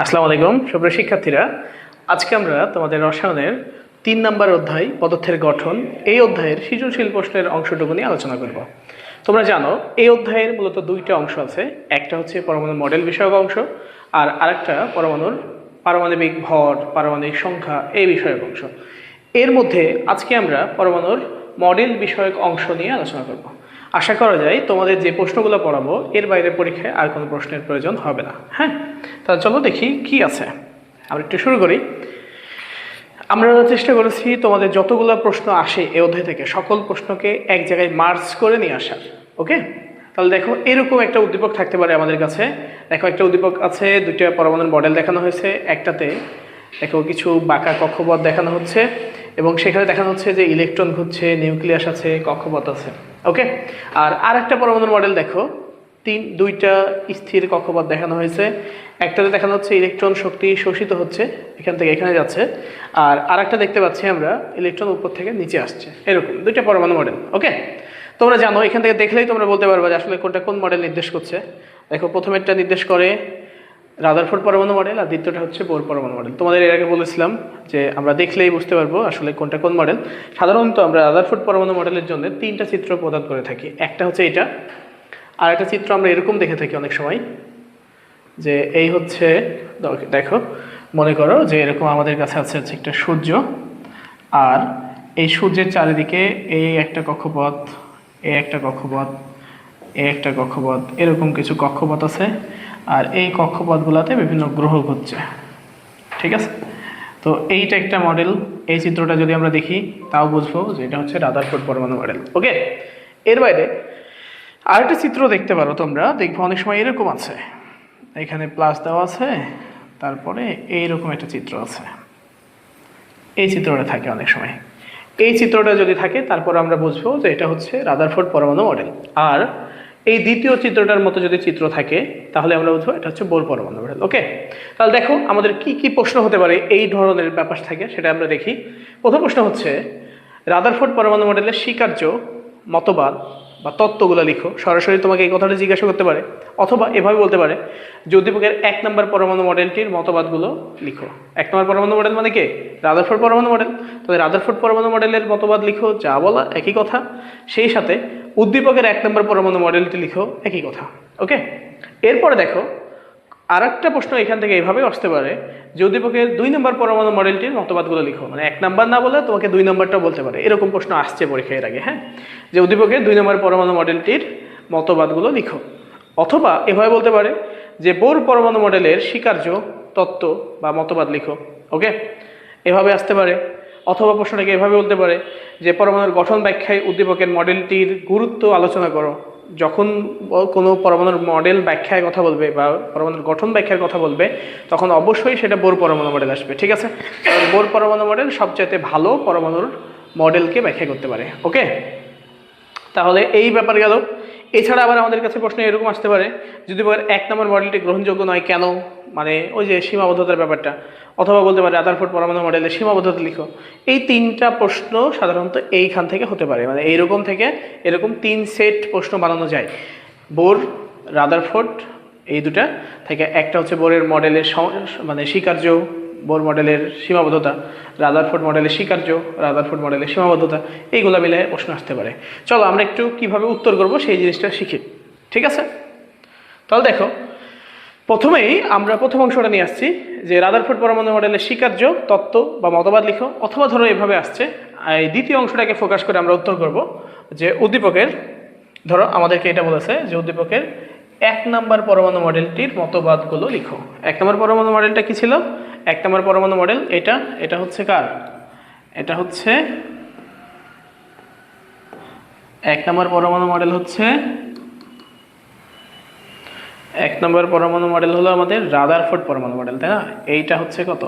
আসসালামু আলাইকুম সুপ্রিয় শিক্ষার্থীরা, আজকে আমরা তোমাদের রসায়নের ৩ নম্বর অধ্যায় পদার্থের গঠন এই অধ্যায়ের সৃজনশীল প্রশ্নের অংশটুকু নিয়ে আলোচনা করব। তোমরা জানো এই অধ্যায়ের মূলত দুইটা অংশ আছে, একটা হচ্ছে পরমাণু মডেল বিষয়ক অংশ আর আরেকটা পরমাণুর পারমাণবিক ভর, পারমাণবিক সংখ্যা এই বিষয়ক অংশ। এর মধ্যে আজকে আমরা পরমাণুর মডেল বিষয়ক অংশ নিয়ে আলোচনা করব। আশা করা যায় তোমাদের যে প্রশ্নগুলো পড়াবো এর বাইরে পরীক্ষায় আর কোনো প্রশ্নের প্রয়োজন হবে না। হ্যাঁ, তাহলে চলো দেখি কি আছে। আমরা একটু শুরু করি। আমরা চেষ্টা করেছি তোমাদের যতগুলো প্রশ্ন আসে এই অধ্যায় থেকে সকল প্রশ্নকে এক জায়গায় মার্জ করে নিয়ে আসার। ওকে, তাহলে দেখো এরকম একটা উদ্দীপক থাকতে পারে আমাদের কাছে। দেখো একটা উদ্দীপক আছে, দুইটা পরমাণুর মডেল দেখানো হয়েছে। একটাতে দেখো কিছু বাঁকা কক্ষপথ দেখানো হচ্ছে এবং সেখানে দেখানো হচ্ছে যে ইলেকট্রন ঘুরছে, নিউক্লিয়াস আছে, কক্ষপথ আছে। ওকে, আর আরেকটা পরমাণুর মডেল দেখো, দুইটা স্থির কক্ষপথ দেখানো হয়েছে। একটাতে দেখানো হচ্ছে ইলেকট্রন শক্তি শোষিত হচ্ছে, এখান থেকে এখানে যাচ্ছে, আর আরেকটা দেখতে পাচ্ছি আমরা ইলেকট্রন উপর থেকে নিচে আসছে। এরকম দুইটা পরমাণু মডেল। ওকে, তোমরা জানো এখান থেকে দেখলেই তোমরা বলতে পারবে যে আসলে কোনটা কোন মডেল নির্দেশ করছে। দেখো প্রথমেরটা নির্দেশ করে রাদারফোর্ড পরমাণু মডেল আর দ্বিতীয়টা হচ্ছে বোর পরমাণু মডেল। তোমাদের এর আগে বলেছিলাম যে আমরা দেখলেই বুঝতে পারবো আসলে কোনটা কোন মডেল। সাধারণত আমরা রাদারফোর্ড পরমাণু মডেলের জন্য 3টা চিত্র প্রদান করে থাকি। একটা হচ্ছে এটা, আর একটা চিত্র আমরা এরকম দেখে থাকি অনেক সময়, যে এই হচ্ছে দেখো মনে করো যে এরকম আমাদের কাছে আছে হচ্ছে একটা সূর্য, আর এই সূর্যের চারিদিকে এই একটা কক্ষপথ, এই একটা কক্ষপথ, এই একটা কক্ষপথ, এরকম কিছু কক্ষপথ আছে, আর এই কক্ষপথগুলোতে বিভিন্ন গ্রহ ঘুরছে। ঠিক আছে, তো এইটা একটা মডেল। এই চিত্রটা যদি আমরা দেখি তাও বুঝবো যে এটা হচ্ছে রাদারফোর্ড পরমাণু মডেল। ওকে, এর বাইরে আরেকটা চিত্র দেখতে পারো তোমরা, দেখবো অনেক সময় এরকম আছে, এখানে প্লাস দেওয়া আছে, তারপরে এইরকম একটা চিত্র আছে। এই চিত্রটা থাকে অনেক সময়। এই চিত্রটা যদি থাকে তারপর আমরা বুঝবো যে এটা হচ্ছে রাদারফোর্ড পরমাণু মডেল। আর এই দ্বিতীয় চিত্রটার মতো যদি চিত্র থাকে তাহলে আমরা বুঝবো এটা হচ্ছে বোর পরমাণু মডেল। ওকে, তাহলে দেখো আমাদের কি কি প্রশ্ন হতে পারে এই ধরনের ব্যাপার থাকে সেটা আমরা দেখি। প্রথম প্রশ্ন হচ্ছে রাদারফোর্ড পরমাণু মডেলের স্বীকার্য মতবাদ বা তত্ত্বগুলো লিখো। সরাসরি তোমাকে এই কথাটা জিজ্ঞাসা করতে পারে, অথবা এভাবে বলতে পারে যে উদ্দীপকের 1 নম্বর পরমাণু মডেলটির মতবাদগুলো লিখো। 1 নম্বর পরমাণু মডেল মানে কে? রাদারফোর্ড পরমাণু মডেল। তাহলে রাদারফোর্ড পরমাণু মডেলের মতবাদ লিখো, যা বলা একই কথা। সেই সাথে উদ্দীপকের 1 নম্বর পরমাণু মডেলটি লিখো, একই কথা। ওকে, এরপরে দেখো আর একটা প্রশ্ন এখান থেকে এইভাবেও আসতে পারে যে উদ্দীপকের 2 নম্বর পরমাণু মডেলটির মতবাদগুলো লিখো। মানে 1 নম্বর না বলে তোমাকে 2 নম্বরটা বলতে পারে, এরকম প্রশ্ন আসছে পরীক্ষার আগে। হ্যাঁ, যে উদ্দীপকের 2 নম্বর পরমাণু মডেলটির মতবাদগুলো লিখো। অথবা এভাবে বলতে পারে যে বোর পরমাণু মডেলের স্বীকার্য তত্ত্ব বা মতবাদ লিখো। ওকে, এভাবে আসতে পারে। অথবা প্রশ্নটাকে এভাবে বলতে পারে যে পরমাণুর গঠন ব্যাখ্যায় উদ্দীপকের মডেলটির গুরুত্ব আলোচনা করো। যখন কোনো পরমাণুর মডেল ব্যাখ্যায় কথা বলবে বা পরমাণুর গঠন ব্যাখ্যার কথা বলবে তখন অবশ্যই সেটা বোর পরমাণু মডেল আসবে। ঠিক আছে, কারণ বোর পরমাণু মডেল সবচাইতে ভালো পরমাণুর মডেলকে ব্যাখ্যা করতে পারে। ওকে, তাহলে এই ব্যাপার গেল। এছাড়া আবার আমাদের কাছে প্রশ্ন এরকম আসতে পারে যদি বলেন 1 নম্বর মডেলটি গ্রহণযোগ্য নয় কেন, মানে ওই যে সীমাবদ্ধতার ব্যাপারটা। অথবা বলতে পারে রাদারফোর্ড পরমাণু মডেলের সীমাবদ্ধতা লিখো। এই 3টা প্রশ্ন সাধারণত এইখান থেকে হতে পারে, মানে এইরকম থেকে এরকম 3 সেট প্রশ্ন বানানো যায়। বোর, রাদারফোর্ড এই দুটা থেকে। একটা হচ্ছে বোরের মডেলের মানে স্বীকার্য, বোর মডেলের সীমাবদ্ধতা, রাদারফোর্ড মডেলের স্বীকার্য, রাদারফোর্ড মডেলের সীমাবদ্ধতা, এইগুলো মিলে প্রশ্ন আসতে পারে। চলো আমরা একটু কিভাবে উত্তর করব সেই জিনিসটা শিখি। ঠিক আছে, তাহলে দেখো প্রথমেই আমরা প্রথম অংশটা নিয়ে আসছি যে রাদারফোর্ড পরমাণু মডেলের স্বীকার্য তত্ত্ব বা মতবাদ লিখো। অথবা ধরো এভাবে আসছে, এই দ্বিতীয় অংশটাকে ফোকাস করে আমরা উত্তর করব যে উদ্দীপকের, ধরো আমাদেরকে এটা বলেছে যে উদ্দীপকের 1 নম্বর পরমাণু মডেলটির মতবাদগুলো লিখো। 1 নম্বর পরমাণু মডেলটা কি ছিল? 1 নম্বর পরমাণু মডেল এটা হচ্ছে কার? এটা হচ্ছে 1 নম্বর পরমাণু মডেল হচ্ছে 1 নম্বর পরমাণু মডেল হলো আমাদের রাদারফোর্ড পরমাণু মডেল, তাই না? এইটা হচ্ছে কত?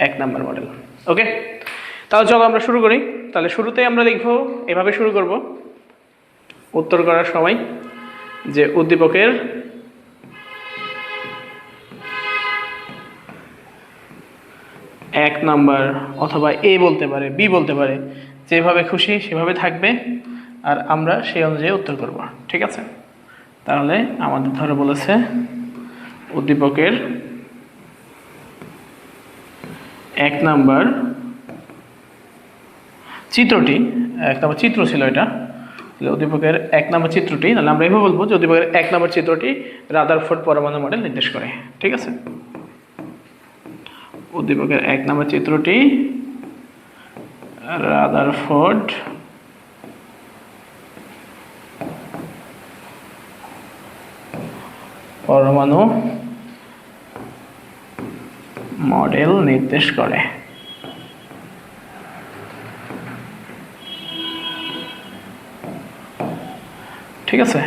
1 নম্বর মডেল। ওকে, তাহলে চলো আমরা শুরু করি। তাহলে শুরুতেই আমরা লিখবো, এভাবে শুরু করব উত্তর করার সময় যে উদ্দীপকের 1 নম্বর, অথবা এ বলতে পারে, বি বলতে পারে, যেভাবে খুশি সেভাবে থাকবে, আর আমরা সেই অনুযায়ী উত্তর করব। ঠিক আছে, তাহলে আমাদের ধরে বলেছে উদ্দীপকের এক নাম্বার চিত্রটি, এক নাম্বার চিত্র ছিল এটা, উদ্দীপকের এক নম্বর চিত্রটি, তাহলে আমরা এভাবে বলবো যে উদ্দীপকের এক নম্বর চিত্রটি রাদারফোর্ড পরমাণু মডেল নির্দেশ করে। ঠিক আছে, উদ্দীপকের এক নম্বর চিত্রটি রাদারফোর্ড পরমাণু মডেল নির্দেশ করে। ঠিক আছে,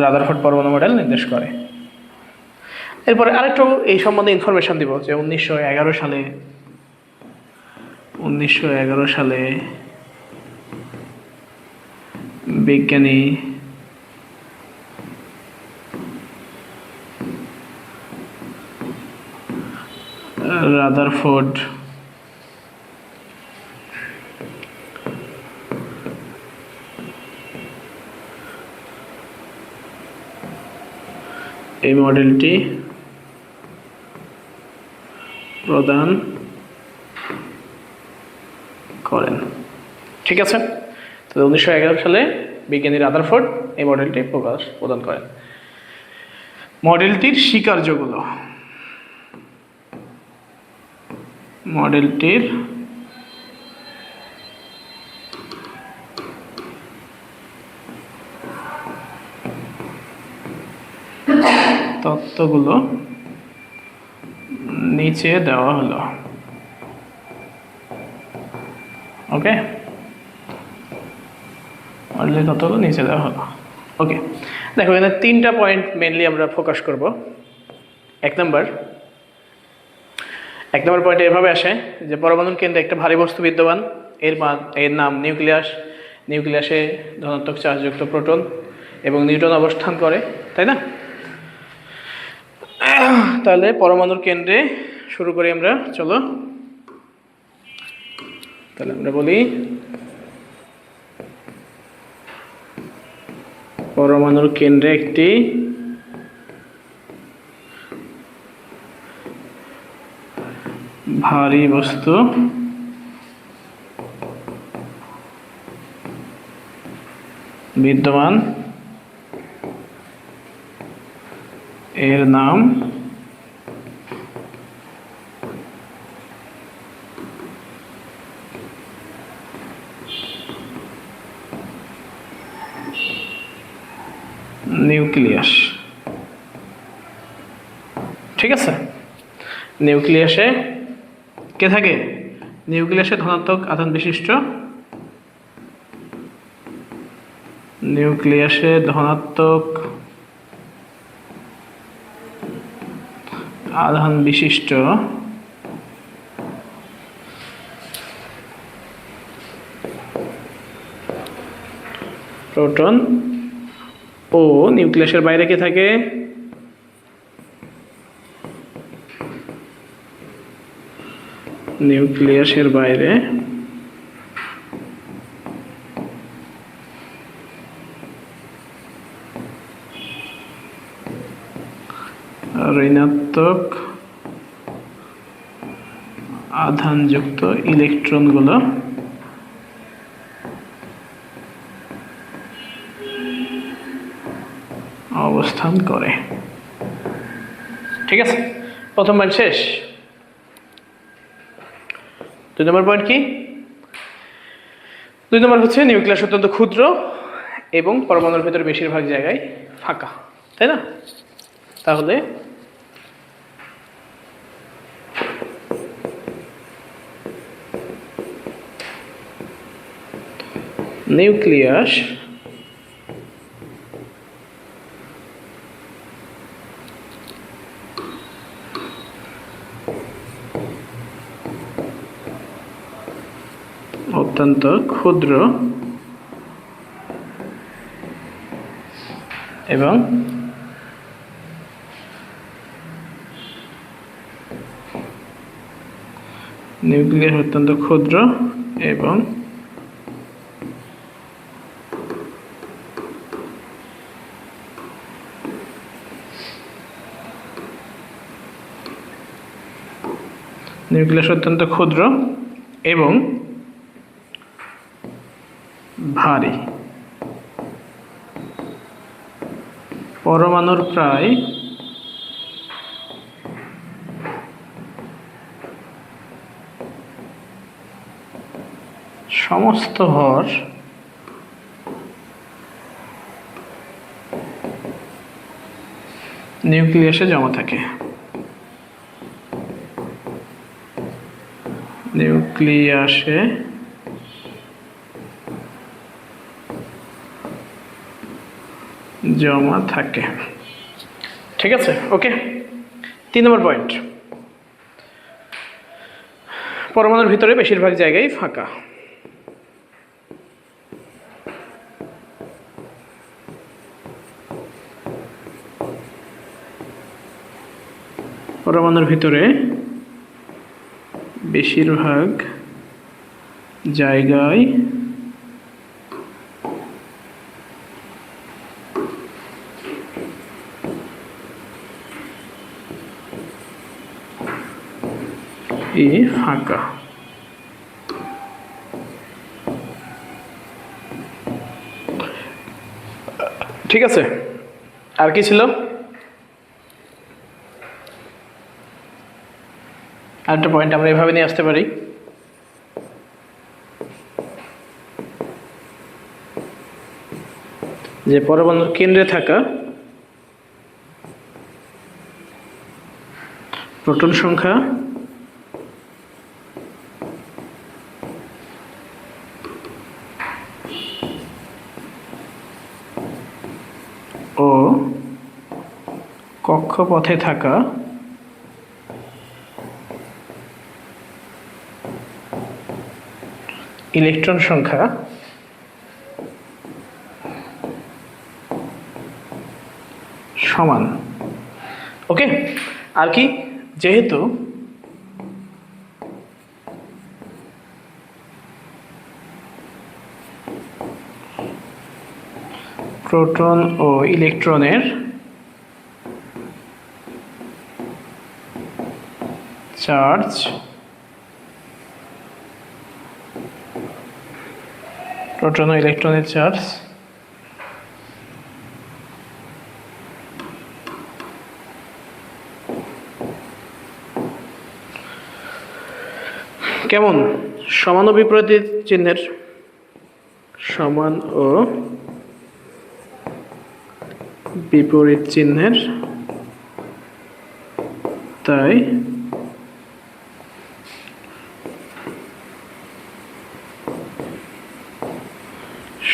রাদারফোর্ড পরমাণু মডেল নির্দেশ করে। এরপরে আরেকটু এই সম্বন্ধে ইনফরমেশন দিব যে 1911 সালে বিজ্ঞানী রাদারফোর্ড এই মডেলটি প্রদান করেন। ঠিক আছে, তো 1911 সালে বিজ্ঞানী রাদারফোর্ড এই মডেলটি প্রদান করেন। মডেলটির স্বীকার্যগুলো, মডেলটির তত্ত্বগুলো নিচে দেওয়া হলো। ওকে, মডেলের তত্ত্বগুলো নিচে দেওয়া হলো। ওকে, দেখো এখানে 3টা পয়েন্ট মেনলি আমরা ফোকাস করব। এক নম্বর পয়েন্টে এভাবে আসে যে পরমাণুর কেন্দ্রে একটা ভারী বস্তু বিদ্যমান, এর নাম নিউক্লিয়াস। নিউক্লিয়াসে ধনাত্মক চার্জযুক্ত প্রোটন এবং নিউট্রন অবস্থান করে, তাই না? তাহলে পরমাণুর কেন্দ্রে শুরু করি আমরা, চলো তাহলে আমরা বলি পরমাণুর কেন্দ্রে একটি ভারী বস্তু বিদ্যমান, এর নাম নিউক্লিয়াস। ঠিক আছে, নিউক্লিয়াসে কে থাকে? নিউক্লিয়াসে ধনাত্মক আধান বিশিষ্ট, নিউক্লিয়াসে ধনাত্মক আধান বিশিষ্ট প্রোটন ও নিউক্লিয়াসের বাইরে কে থাকে? নিউক্লিয়াসের বাইরে ঋণাত্মক আধানযুক্ত ইলেকট্রনগুলো অবস্থান করে। ঠিক আছে, প্রথম পয়েন্ট শেষ। 2 নম্বর পয়েন্ট কি? 2 নম্বর হচ্ছে নিউক্লিয়াস অত্যন্ত ক্ষুদ্র এবং পরমাণুর ভেতরে বেশিরভাগ জায়গায় ফাঁকা, তাই না? তাহলে নিউক্লিয়াস অত্যন্ত ক্ষুদ্র এবং নিউক্লিয়াস অত্যন্ত ক্ষুদ্র এবং নিউক্লিয়াস অত্যন্ত ক্ষুদ্র এবং ভারী। পরমাণুর প্রায় সমস্ত ভর নিউক্লিয়াসে জমা থাকে। নিউক্লিয়াসে জমা থাকে। ঠিক আছে, ওকে। 3 নম্বর পয়েন্ট, পরমাণুর ভিতরে বেশিরভাগ জায়গায় ফাঁকা। পরমাণুর ভিতরে বেশিরভাগ জায়গায় ফাঁকা। ঠিক আছে, আর কি ছিল? আরেকটা পয়েন্ট আমরা এভাবে নিয়ে আসতে পারি, যে পরমাণুর কেন্দ্রে থাকা প্রোটন সংখ্যা ও কক্ষপথে থাকা ইলেকট্রন সংখ্যা সমান। ওকে, আর কি? যেহেতু প্রোটন ও ইলেকট্রনের চার্জ প্রোটন ও ইলেকট্রনের চার্জ কেমন? সমান ও বিপরীত চিহ্নের। সমান ও বিপরীত চিহ্নের, তাই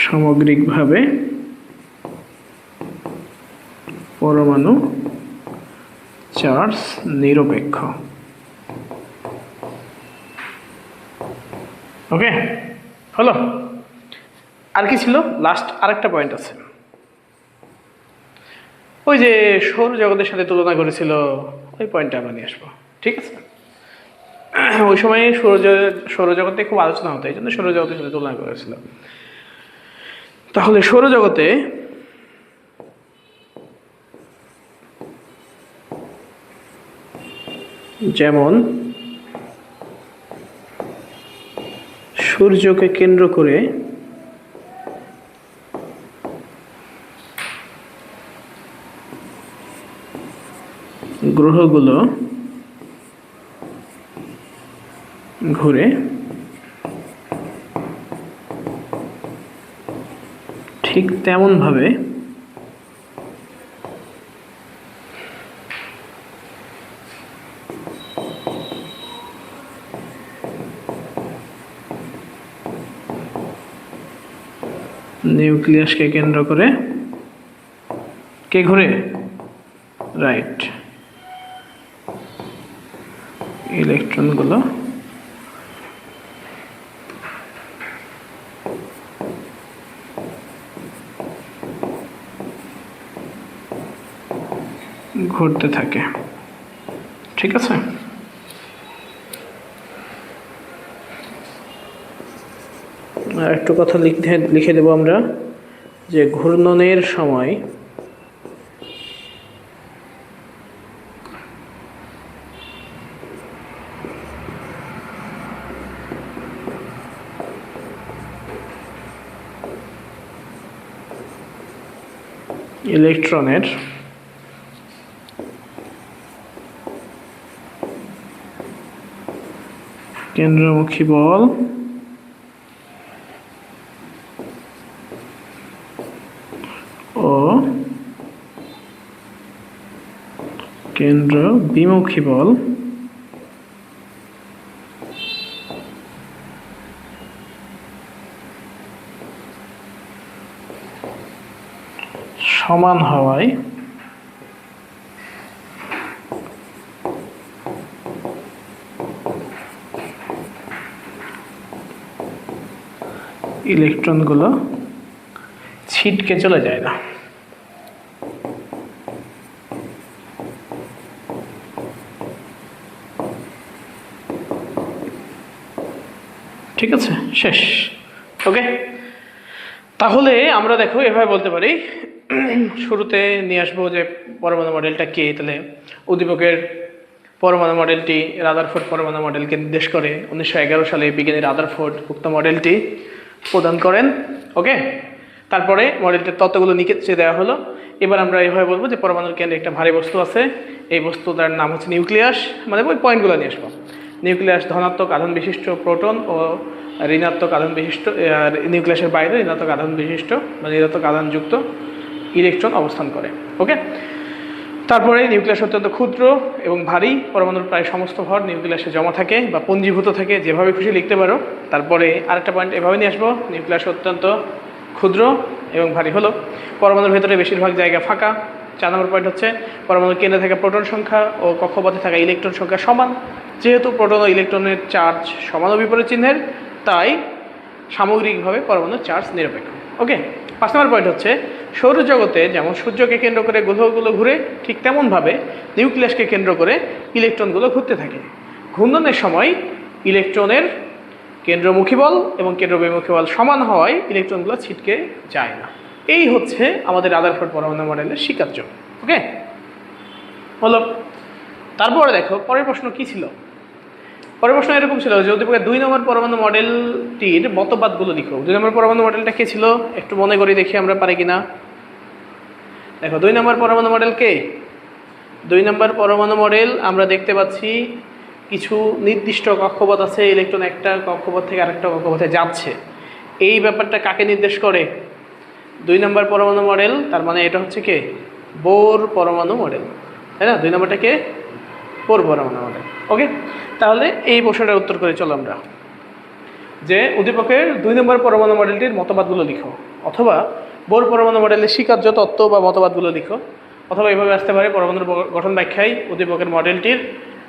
সামগ্রিকভাবে পরমাণু চার্জ নিরপেক্ষ। ওকে, হলো? আর কি ছিল? লাস্ট আরেকটা পয়েন্ট আছে, ওই যে সৌরজগতের সাথে তুলনা করেছিল, ওই পয়েন্টটা আমরা নিয়ে আসবো। ঠিক আছে, ওই সময় সৌরজগতে খুব আলোচনা হতো, এই জন্য সৌরজগতের সাথে তুলনা করেছিল। তাহলে সৌরজগতে যেমন সূর্যকে কেন্দ্র করে গ্রহগুলো ঘুরে, ঠিক তেমনভাবে নিউক্লিয়াসকে কেন্দ্র করে কে ঘুরে? রাইট, ইলেকট্রনগুলো ঘুরতে থাকে। ঠিক আছে, আর একটু কথা লিখে দেব আমরা, যে ঘূর্ণনের সময় ইলেকট্রনের কেন্দ্রমুখী বল ও কেন্দ্র বিমুখী বল সমান হওয়ায় ইলেকট্রনগুলো ছিটকে চলে যায় না। ঠিক আছে, শেষ। ওকে, তাহলে আমরা দেখো এভাবে বলতে পারি, শুরুতে নিয়ে আসবো যে পরমাণু মডেলটা কে। তাহলে উদ্দীপকের পরমাণু মডেলটি রাদারফোর্ড পরমাণু মডেলকে নির্দেশ করে। 1911 সালে বিজ্ঞানী রাদারফোর্ড উক্ত মডেলটি প্রদান করেন। ওকে, তারপরে মডেলটির তত্ত্বগুলো নিচে দেওয়া হলো। এবার আমরা এইভাবে বলবো যে পরমাণুর কেন্দ্রে একটা ভারী বস্তু আছে, এই বস্তুটার নাম হচ্ছে নিউক্লিয়াস। মানে ওই পয়েন্টগুলো নিয়ে আসবো। নিউক্লিয়াস ধনাত্মক আধান বিশিষ্ট প্রোটন ও ঋণাত্মক আধান বিশিষ্ট, নিউক্লিয়াসের বাইরে ঋণাত্মক আধান বিশিষ্ট বা ঋণাত্মক আধানযুক্ত ইলেকট্রন অবস্থান করে। ওকে, তারপরে নিউক্লিয়াস অত্যন্ত ক্ষুদ্র এবং ভারী। পরমাণুর প্রায় সমস্ত ভর নিউক্লিয়াসে জমা থাকে বা পুঞ্জীভূত থাকে, যেভাবে খুশি লিখতে পারো। তারপরে আরেকটা পয়েন্ট এভাবে নিয়ে আসবো, নিউক্লিয়াস অত্যন্ত ক্ষুদ্র এবং ভারী হলো। পরমাণুর ভেতরে বেশিরভাগ জায়গা ফাঁকা। 4 নম্বর পয়েন্ট হচ্ছে পরমাণুর কেন্দ্রে থাকা প্রোটন সংখ্যা ও কক্ষপথে থাকা ইলেকট্রন সংখ্যা সমান। যেহেতু প্রোটন ও ইলেকট্রনের চার্জ সমান ও বিপরীত চিহ্নের, তাই সামগ্রিকভাবে পরমাণুর চার্জ নিরপেক্ষ। ওকে, 5 নম্বর পয়েন্ট হচ্ছে সৌরজগতে যেমন সূর্যকে কেন্দ্র করে গ্রহগুলো ঘুরে, ঠিক তেমনভাবে নিউক্লিয়াসকে কেন্দ্র করে ইলেকট্রনগুলো ঘুরতে থাকে। ঘূর্ণনের সময় ইলেকট্রনের কেন্দ্রমুখী বল এবং কেন্দ্রবিমুখী বল সমান হওয়ায় ইলেকট্রনগুলো ছিটকে যায় না। এই হচ্ছে আমাদের রাদারফোর্ড পরমাণু মডেলের স্বীকার্য। ওকে, হলো। তারপরে দেখো পরের প্রশ্ন কি ছিল। পরের প্রশ্ন এরকম ছিল যে উদ্দীপকের 2 নম্বর পরমাণু মডেলটির মতবাদগুলো লিখো। 2 নম্বর পরমাণু মডেলটা কে ছিল একটু মনে করি, দেখি আমরা পারি কিনা। দেখো 2 নম্বর পরমাণু মডেল কে? 2 নম্বর পরমাণু মডেল আমরা দেখতে পাচ্ছি কিছু নির্দিষ্ট কক্ষপথ আছে, ইলেকট্রন একটা কক্ষপথ থেকে আরেকটা কক্ষপথে যাচ্ছে। এই ব্যাপারটা কাকে নির্দেশ করে? 2 নম্বর পরমাণু মডেল। তার মানে এটা হচ্ছে কে? বোর পরমাণু মডেল, তাই না? 2 নম্বরটা কে? বোর পরমাণু মডেল। ওকে, তাহলে এই প্রশ্নটার উত্তর করে চলো আমরা, যে উদ্দীপকের 2 নম্বর পরমাণু মডেলটির মতবাদগুলো লিখো, অথবা বোর পরমাণু মডেলের স্বীকার্য তত্ত্ব বা মতবাদগুলো লিখো, অথবা এইভাবে আসতে পারে পরমাণুর গঠন ব্যাখ্যায় উদ্দীপকের মডেলটির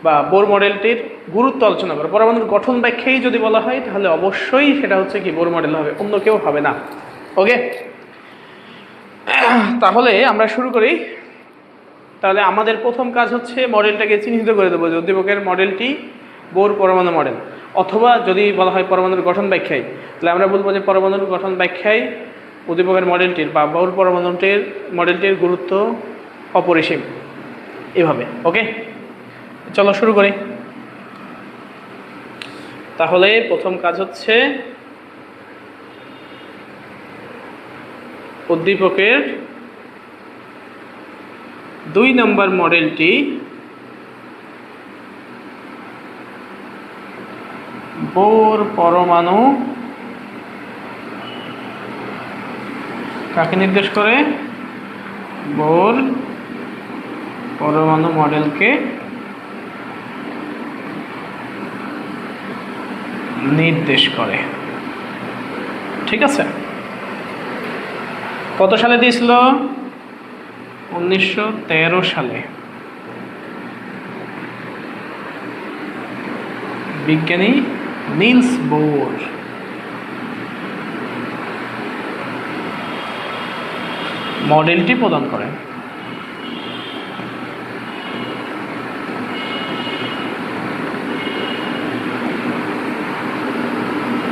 বা বোর মডেলটির গুরুত্ব আলোচনা করো। পরমাণুর গঠন ব্যাখ্যাই যদি বলা হয় তাহলে অবশ্যই সেটা হচ্ছে কি বোর মডেল হবে, অন্য কেউ হবে না। ওকে, তাহলে আমরা শুরু করি। তাহলে আমাদের প্রথম কাজ হচ্ছে মডেলটাকে চিহ্নিত করে দেবো যে উদ্দীপকের মডেলটি বোর পরমাণু মডেল, অথবা যদি বলা হয় পরমাণুর গঠন ব্যাখ্যায়, তাহলে আমরা বলবো যে পরমাণুর গঠন ব্যাখ্যায় উদ্দীপকের মডেলটির বা বোর মডেলটির গুরুত্ব অপরিসীম, এভাবে। ওকে, চলো শুরু করি। তাহলে প্রথম কাজ হচ্ছে উদ্দীপকের 2 নম্বর মডেলটি বোর পরমাণু কাকে নির্দেশ করে? বোর পরমাণু মডেলকে নির্দেশ করে। ঠিক আছে, কত সালে দিয়েছিল? 1913 সালে বিজ্ঞানী নিলস বোর মডেলটি প্রদান করেন।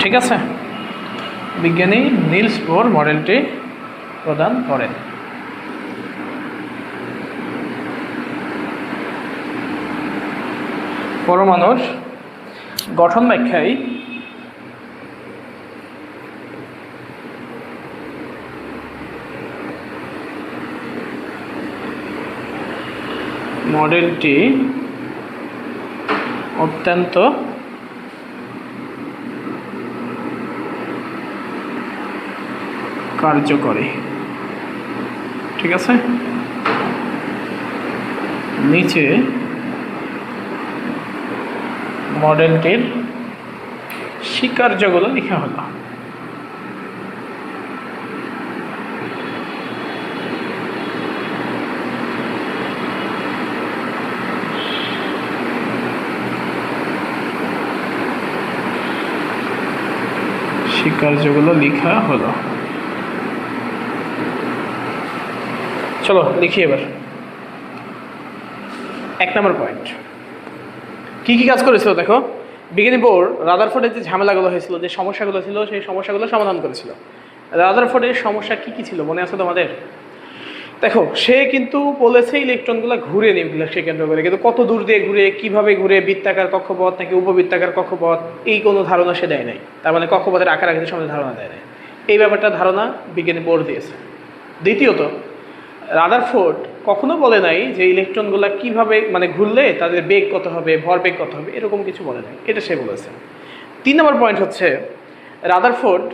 ঠিক আছে, বিজ্ঞানী নিলস বোর মডেলটি প্রদান করেন। পরমাণুর গঠন ব্যাখ্যায় মডেলটি অত্যন্ত কার্যকরী। ঠিক আছে, নিচে মডেলটির স্বীকার্যগুলো লেখা হলো। স্বীকার্যগুলো লেখা হলো। চলো লিখি এবার 1 নম্বর পয়েন্ট। কি কি কাজ করেছিল দেখো। বিজ্ঞানী বোর রাদারফোর্ডের যে ঝামেলাগুলো হয়েছিল, যে সমস্যাগুলো ছিল, সেই সমস্যাগুলো সমাধান করেছিল। রাদারফোর্ডের সমস্যা কি কি ছিল মনে আছে তোমাদের? দেখো, সে কিন্তু বলেছে ইলেকট্রনগুলো ঘুরে নিউক্লিয়াসকে কেন্দ্র করে, কিন্তু কত দূর দিয়ে ঘুরে, কিভাবে ঘুরে, বৃত্তাকার কক্ষপথ নাকি উপবৃত্তাকার কক্ষপথ, এই কোনো ধারণা সে দেয় নাই। তার মানে কক্ষপথের আকার আকৃতির সম্বন্ধে ধারণা দেয় নাই। এই ব্যাপারটা ধারণা বিজ্ঞানী বোর দিয়েছে। দ্বিতীয়ত, রাদারফোর্ড কখনো বলে নাই যে ইলেকট্রনগুলো কিভাবে মানে ঘুরলে তাদের বেগ কত হবে, ভরবেগ কত হবে, এরকম কিছু বলে নাই, এটা সে বলেছে। 3 নম্বর পয়েন্ট হচ্ছে, রাদারফোর্ড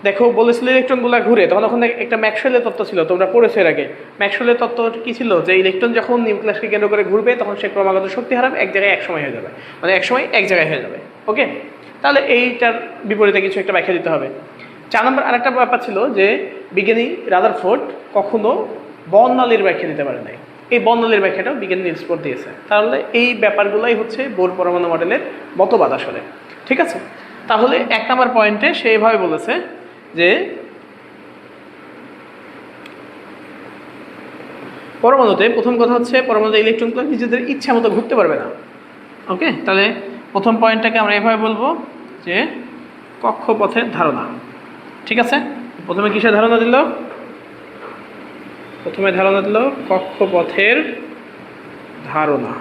দেখো বলেছিল ইলেকট্রনগুলো ঘুরে, তখন ওখানে একটা ম্যাক্সওয়েলের তত্ত্ব ছিল, তোমরা পড়েছো এর আগে। ম্যাক্সওয়েলের তত্ত্ব কি ছিল? যে ইলেকট্রন যখন নিউক্লিয়াসকে কেন্দ্র করে ঘুরবে তখন সে ক্রমাগত শক্তি হারাবে, এক জায়গায় এক সময় হয়ে যাবে, মানে এক সময় এক জায়গায় হয়ে যাবে। ওকে, তাহলে এইটার বিপরীতে কিছু একটা ব্যাখ্যা দিতে হবে। 4 নম্বর আরেকটা ব্যাপার ছিল যে বিজ্ঞানী রাদারফোর্ড কখনো বর্ণালীর ব্যাখ্যা দিতে পারে নাই। এই বর্ণালীর ব্যাখ্যাটাও বিজ্ঞানী নিলস বোর দিয়েছে। তাহলে এই ব্যাপারগুলোই হচ্ছে বোর পরমাণু মডেলের মতবাদ আসলে। ঠিক আছে, তাহলে 1 নম্বর পয়েন্টে সে এইভাবে বলেছে যে পরমাণুতে প্রথম কথা হচ্ছে পরমাণুতে ইলেকট্রনগুলো নিজেদের ইচ্ছা মতো ঘুরতে পারবে না। ওকে, তাহলে প্রথম পয়েন্টটাকে আমরা এভাবে বলবো যে কক্ষপথের ধারণা। ঠিক আছে, প্রথমে কিসের ধারণা দিল? প্রথমে ধারণা দিল কক্ষপথের ধারণা।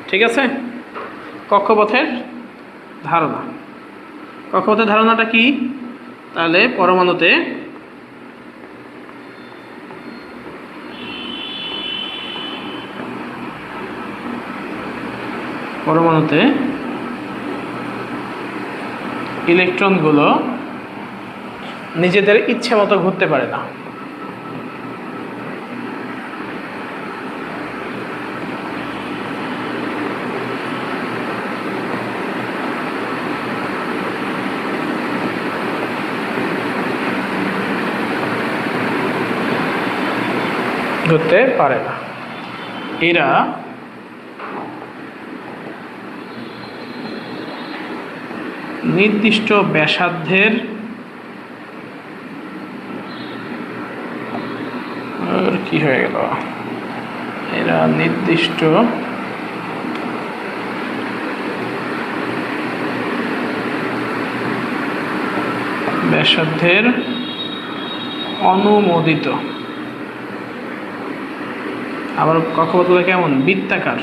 ঠিক আছে, কক্ষপথের ধারণা। কক্ষপথের ধারণাটা কি? তাহলে পরমাণুতে ইলেকট্রনগুলো নিজেদের ইচ্ছে মতো ঘুরতে পারে না। ঘুরতে পারে না। এরা নির্দিষ্ট ব্যাসার্ধের কি হয়ে গেল, এরা নির্দিষ্ট ব্যাসার্ধের অনুমোদিত, আবার কক্ষপথগুলো কেমন? বৃত্তাকার।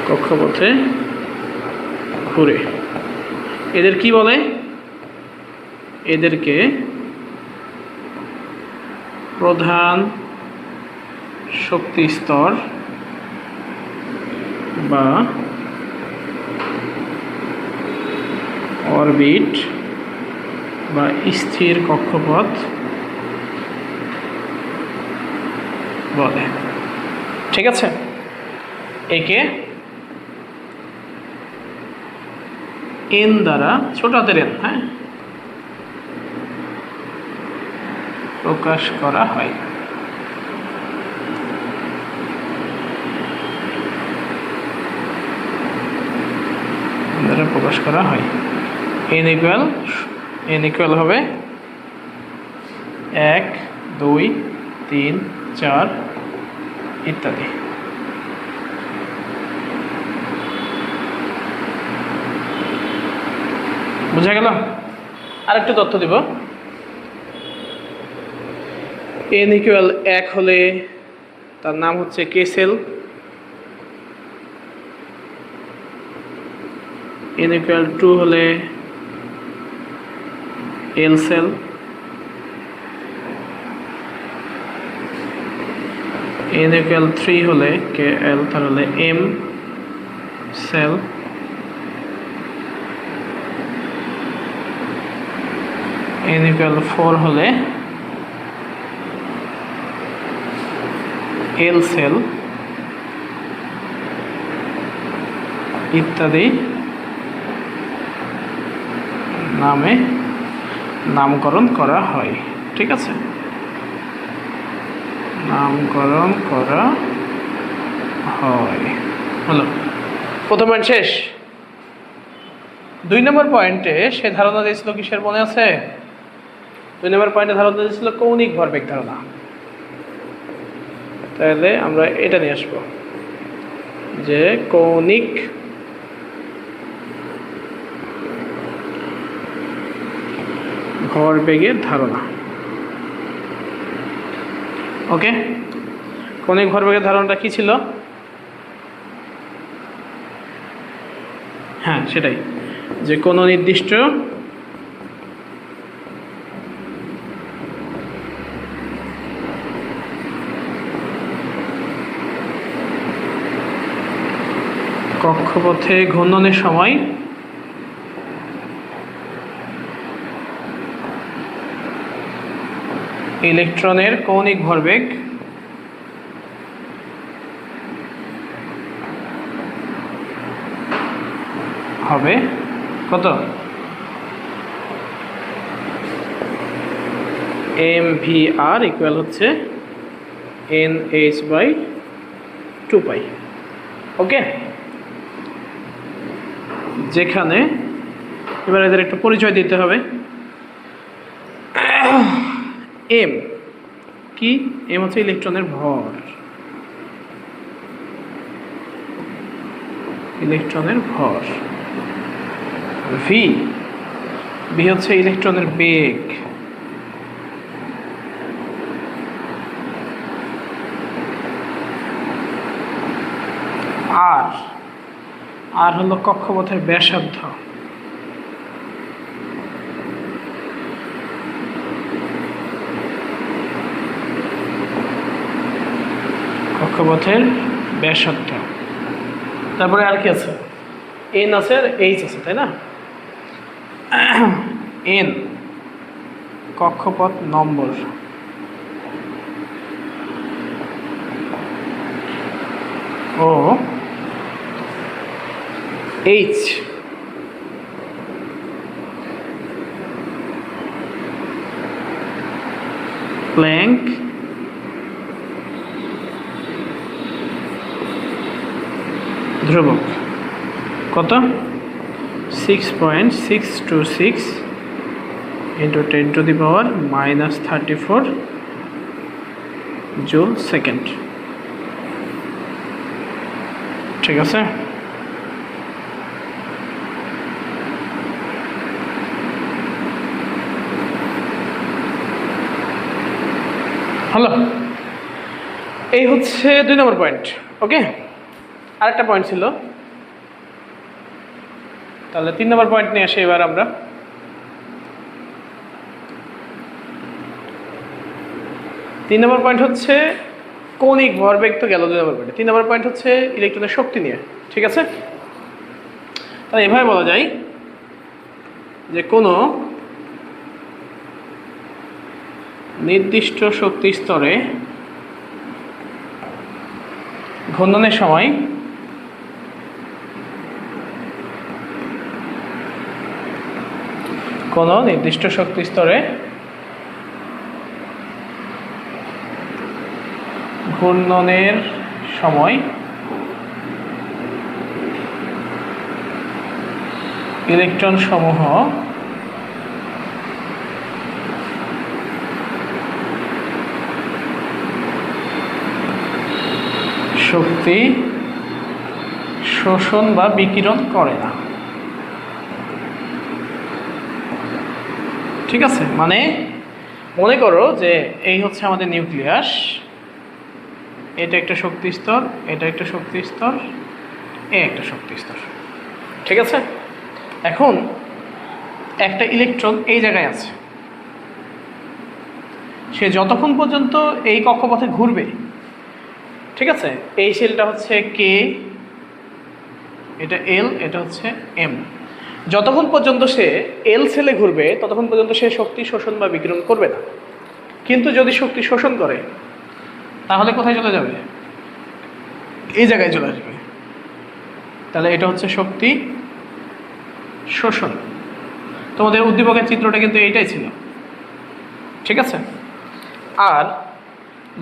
কক্ষপথে ঘুরে। এদের কি বলে? এদেরকে প্রধান শক্তি স্তর বা অরবিট বা স্থির কক্ষপথ বলে। ঠিক আছে, একে এন দ্বারা, ছোট হাতের এন, হ্যাঁ, প্রকাশ করা হয়। দ্বারা প্রকাশ করা হয়। এন ইকুয়াল হবে 1, 2, 3, 4 ইত্যাদি। বুঝা গেল? আরেকটু তথ্য দিব। এন ইকুয়াল 1 হলে তার নাম হচ্ছে কে সেল। এন ইকুয়াল 2 হলে এল সেল, n ইকুয়াল 3 হলে কে এল, তাহলে এম সেল, n ইকুয়াল 4 হলে এল সেল ইত্যাদি নামে নামকরণ করা হয়। ঠিক আছে, নামকরণ করা হয়। হলো প্রথম পয়েন্ট শেষ। 2 নম্বর পয়েন্টে সে ধারণা দিয়েছিল কিসের, মনে আছে? 2 নম্বর পয়েন্টে ধারণা দিয়েছিল কৌণিক ভরবেগ ধারণা। তাহলে আমরা এটা নিয়ে আসবো যে কৌণিক ভরবেগের ধারণা। ওকে, কৌণিক ভরবেগের ধারণাটা কি ছিল? হ্যাঁ, সেটাই, যে কোনো নির্দিষ্ট কক্ষপথে ঘূর্ণনের সময় ইলেকট্রনের কৌণিক ভরবেগ হবে কত? mvr ইকুয়াল হচ্ছে nh/2π। ওকে, যেখানে এবার এদের একটু পরিচয় দিতে হবে। এম কি? এম হচ্ছে ইলেকট্রনের ভর, ইলেকট্রনের ভর। ভি হচ্ছে ইলেকট্রনের বেগ। আর হলো কক্ষপথের ব্যাসার্ধ। কক্ষপথের ব্যাসার্ধ। তারপরে আর কি আছে? এন আছে আর এইচ আছে, তাই না? এন কক্ষপথ নম্বর, ও এইচ প্ল্যাঙ্ক ধ্রুবক। কত? 6.626 into 10⁻⁻34 জুল সেকেন্ড। ঠিক আছে, হলো। এই হচ্ছে 2 নম্বর পয়েন্ট। ওকে, আরেকটা পয়েন্ট ছিল, তাহলে 3 নম্বর পয়েন্ট নিয়ে আসি এবার আমরা। 3 নম্বর পয়েন্ট হচ্ছে কৌণিক ভরবেগ তো গেল 2 নম্বর পয়েন্টে। 3 নম্বর পয়েন্ট হচ্ছে ইলেকট্রনের শক্তি নিয়ে। ঠিক আছে, তাহলে এভাবে বলা যায় যে কোনো নির্দিষ্ট শক্তি স্তরে ঘূর্ণনের সময় কোনো নির্দিষ্ট শক্তি স্তরে ঘূর্ণনের সময় ইলেকট্রন সমূহ শক্তি শোষণ বা বিকিরণ করে না। ঠিক আছে, মানে মনে করো যে এই হচ্ছে আমাদের নিউক্লিয়াস, এটা একটা শক্তি স্তর, এটা একটা শক্তি স্তর, এই একটা শক্তি স্তর। ঠিক আছে, এখন একটা ইলেকট্রন এই জায়গায় আছে, সে যতক্ষণ পর্যন্ত এই কক্ষপথে ঘুরবে, ঠিক আছে, এই সেলটা হচ্ছে কে, এটা এল, এটা হচ্ছে এম, যতক্ষণ পর্যন্ত সে এল সেলে ঘুরবে ততক্ষণ পর্যন্ত সে শক্তি শোষণ বা বিকিরণ করবে না। কিন্তু যদি শক্তি শোষণ করে তাহলে কোথায় চলে যাবে? এই জায়গায় চলে আসবে। তাহলে এটা হচ্ছে শক্তি শোষণ। তোমাদের উদ্দীপকের চিত্রটা কিন্তু এইটাই ছিল, ঠিক আছে। আর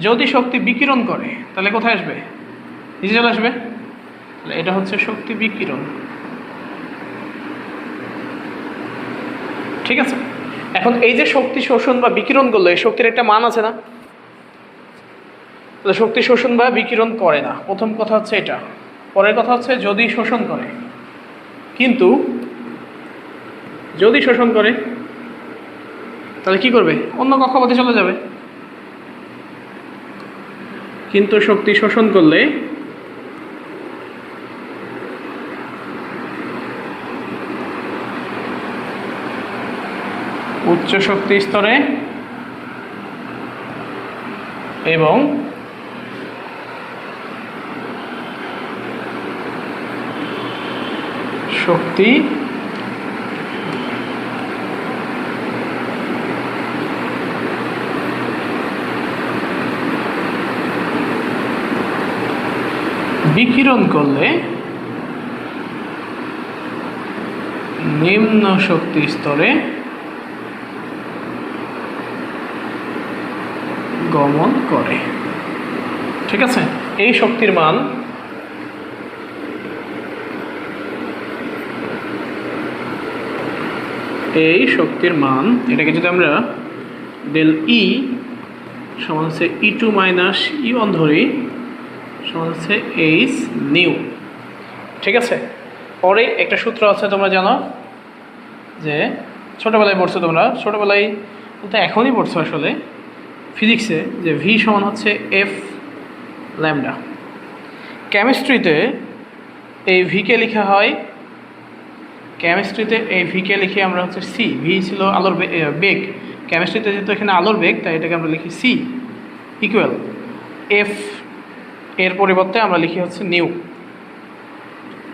যদি শক্তি বিকিরণ করে তাহলে কোথায় আসবে? নিচে চলে আসবে। তাহলে এটা হচ্ছে শক্তি বিকিরণ, ঠিক আছে। এখন এই যে শক্তি শোষণ বা বিকিরণ করলো, এই শক্তির একটা মান আছে না? তাহলে শক্তি শোষণ বা বিকিরণ করে না, প্রথম কথা হচ্ছে এটা। পরের কথা হচ্ছে যদি শোষণ করে, কিন্তু যদি শোষণ করে তাহলে কি করবে? অন্য কক্ষপথে চলে যাবে। কিন্তু শক্তি শোষণ করলে উচ্চ শক্তি স্তরে এবং শক্তি বিকিরণ করলে নিম্ন শক্তি স্তরে গমন করে, ঠিক আছে। এই শক্তির মান এটাকে যদি আমরা ডেল ই সমান হচ্ছে E2 মাইনাস E1 ধরি, সমান হচ্ছে এইচ নিউ, ঠিক আছে। পরে একটা সূত্র আছে তোমরা জানো, যে ছোটোবেলায় পড়ছো তোমরা, ছোটোবেলায় বলতে এখনই পড়ছো আসলে ফিজিক্সে, যে ভি সমান হচ্ছে এফ ল্যামডা। কেমিস্ট্রিতে এই ভিকে লেখা হয়, কেমিস্ট্রিতে এই ভিকে লিখে আমরা হচ্ছে সি, ভি ছিল আলোর বেগ, কেমিস্ট্রিতে যেহেতু এখানে আলোর বেগ তাই এটাকে আমরা লিখি সি ইকুয়াল এফ, এর পরিবর্তে আমরা লিখি হচ্ছে নিউ,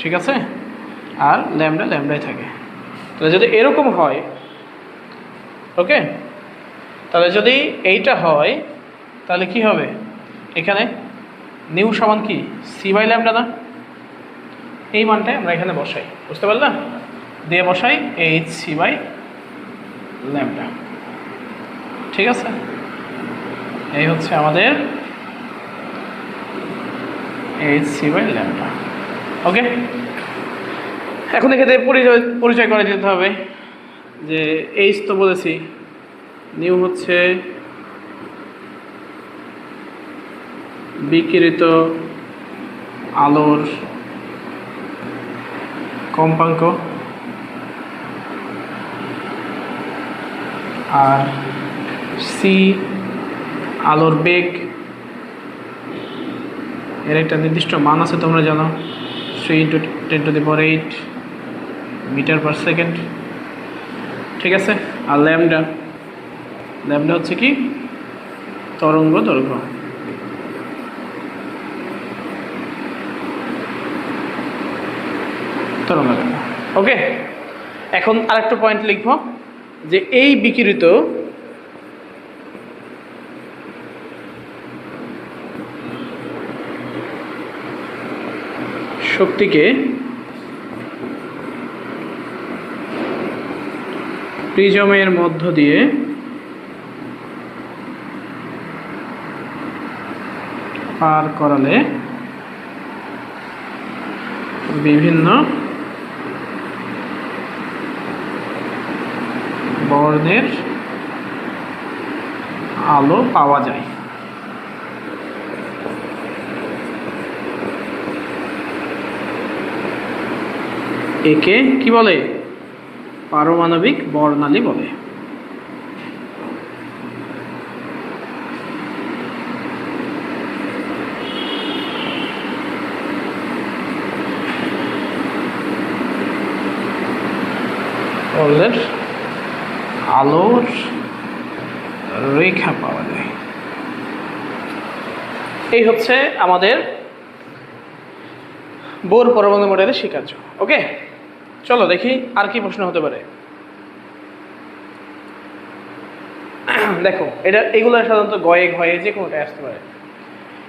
ঠিক আছে। আর ল্যামডা ল্যামডাই থাকে। তাহলে যদি এরকম হয়, ওকে, তাহলে যদি এইটা হয় তাহলে কি হবে? এখানে নিউ সমান কি সি বাই ল্যামডা না? এই মানটাই আমরা এখানে বসাই, বুঝতে পারলাম? দিয়ে বসাই এইচ সি বাই ল্যামডা, ঠিক আছে। এই হচ্ছে আমাদের এইচ সি বাই ল্যামডা, ওকে। এখন এক্ষেত্রে পরিচয় করে দিতে হবে, যে এইচ তো বলেছি, নিউ হচ্ছে বিকিরিত আলোর কম্পাঙ্ক, আর সি আলোর বেগ, এর একটা নির্দিষ্ট মান আছে তোমরা জানো, 3 × 10⁸ মিটার পার সেকেন্ড, ঠিক আছে। আর ল্যামডা, ল্যামডা হচ্ছে কি তরঙ্গ দৈর্ঘ্য, তরঙ্গ দৈর্ঘ্য, ওকে। এখন আরেকটা পয়েন্ট লিখব, যে এই বিকিরিত শক্তিকে প্রিজমের মধ্য দিয়ে পার করালে বিভিন্ন বর্ণের আলো পাওয়া যায়। একে কি বলে? পারমাণবিক বর্ণালী বলে। আলোর রেখা পাওয়া যায়। এই হচ্ছে আমাদের বোর পরমাণু মডেলের স্বীকার্য। ওকে, চলো দেখি আর কি প্রশ্ন হতে পারে। দেখো এগুলো সাধারণত গয়ে ঘয়ে যে কোনোটাই আসতে পারে।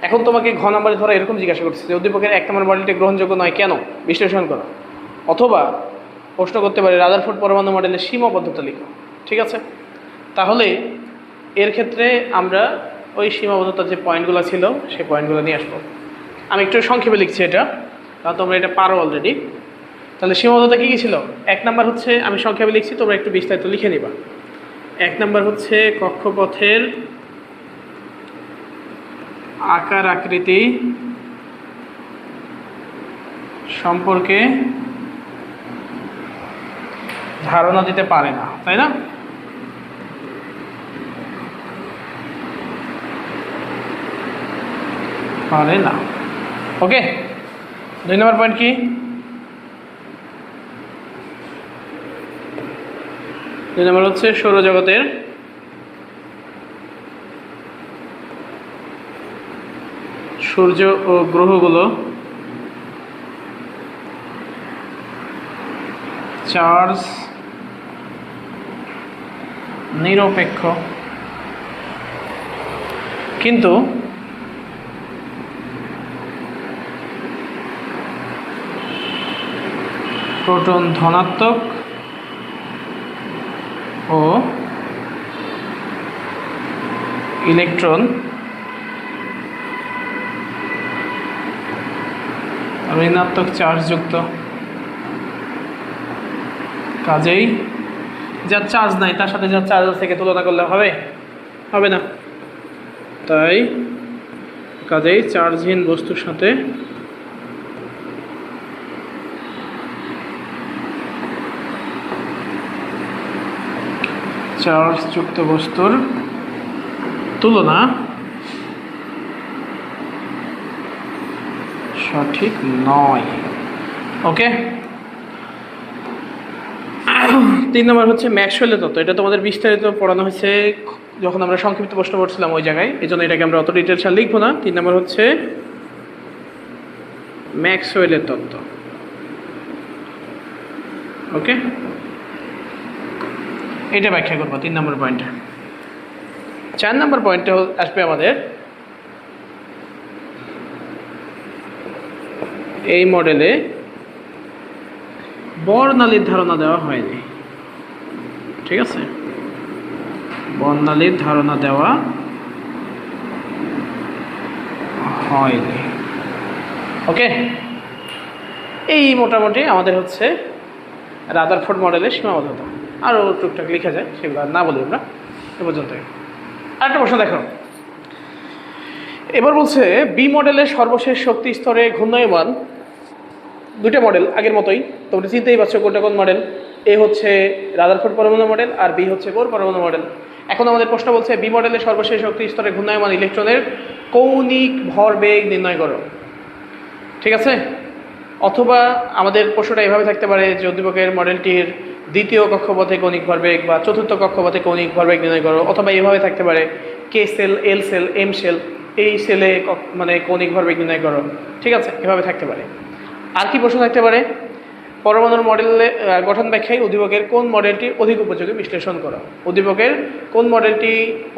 এখন তোমাকে ঘ নাম্বারে ধরা এরকম জিজ্ঞাসা করছে যে উদ্দীপকের 1 নম্বর মডেলটি গ্রহণযোগ্য নয় কেন, বিশ্লেষণ করো। অথবা প্রশ্ন করতে পারে রাদারফোর্ড পরমাণু মডেলের সীমাবদ্ধতা লিখো। ঠিক আছে, তাহলে এর ক্ষেত্রে আমরা ওই সীমাবদ্ধতার যে পয়েন্টগুলো ছিল সেই পয়েন্টগুলো নিয়ে আসবো। আমি একটু সংক্ষেপে লিখছি এটা, কারণ তোমরা এটা পারো অলরেডি। তাহলে সীমাবদ্ধতা কী কী ছিল? 1 নাম্বার হচ্ছে, আমি সংক্ষেপে লিখছি, তোমরা একটু বিস্তারিত লিখে নিবা। 1 নাম্বার হচ্ছে কক্ষপথের আকার আকৃতি সম্পর্কে ধারণা দিতে পারে না, তাই না? পারে না। ওকে, 2 নম্বর পয়েন্ট কি? 2 নম্বর হচ্ছে সৌরজগতের সূর্য ও গ্রহগুলো চার্জ নিরপেক্ষ, কিন্তু প্রোটন ধনাত্মক ও ইলেকট্রন ঋণাত্মক চার্জযুক্ত। কাজেই যার চার্জ নাই তার সাথে যার চার্জ থেকে তুলনা করলে হবে না। তাই কাজেই চার্জহীন বস্তুর সাথে চার্জযুক্ত বস্তুর তুলনা সঠিক নয়। ওকে, 3 নম্বর হচ্ছে ম্যাক্সওয়েলের তত্ত্ব। এটা তোমাদের বিস্তারিত পড়ানো হয়েছে যখন আমরা সংক্ষিপ্ত প্রশ্ন পড়ছিলাম ওই জায়গায়, এই জন্য এটাকে আমরা অত ডিটেলস আর লিখবো না। 3 নম্বর হচ্ছে ম্যাক্সওয়েলের তত্ত্ব। ওকে, এটা ব্যাখ্যা করবো 3 নম্বর পয়েন্টে। 4 নম্বর পয়েন্টে আসবে আমাদের এই মডেলে বর্ণালীর ধারণা দেওয়া হয়নি। ঠিক আছে, বর্ণালীর ধারণা দেওয়া হয়নি। ওকে, এই মোটামুটি আমাদের হচ্ছে রাদারফোর্ড মডেলের সীমাবদ্ধতা। আরও টুকটাক লেখা যায়, সেগুলো আর না বলি আমরা এ পর্যন্ত। আরেকটা প্রশ্ন দেখো, এবার বলছে বি মডেলের সর্বশেষ শক্তি স্তরে ঘূর্ণায়মান। 2টা মডেল আগের মতোই, তোমরা চিনতেই পারছো কোনটা কোন মডেল। এ হচ্ছে রাদারফোর্ড পরমাণু মডেল আর বি হচ্ছে বোর পরমাণু মডেল। এখন আমাদের প্রশ্ন বলছে বি মডেলের সর্বশেষ শক্তি স্তরে ঘূর্ণায়মান ইলেকট্রনের কৌণিক ভরবেগ নির্ণয় করো। ঠিক আছে, অথবা আমাদের প্রশ্নটা এভাবে থাকতে পারে যে উদ্দীপকের মডেলটির দ্বিতীয় কক্ষপথে কৌণিক ভরবেগ বা চতুর্থ কক্ষপথে কৌণিক ভরবেগ নির্ণয় করো। অথবা এভাবে থাকতে পারে কে সেল, এল সেল, এম সেল, এই সেলে মানে কৌণিক ভরবেগ নির্ণয় করো। ঠিক আছে, এভাবে থাকতে পারে। আর কি প্রশ্ন থাকতে পারে? পরমাণুর মডেলে গঠন ব্যাখ্যায় উদ্দীপকের কোন মডেলটি অধিক উপযোগী বিশ্লেষণ করো। উদ্দীপকের কোন মডেলটি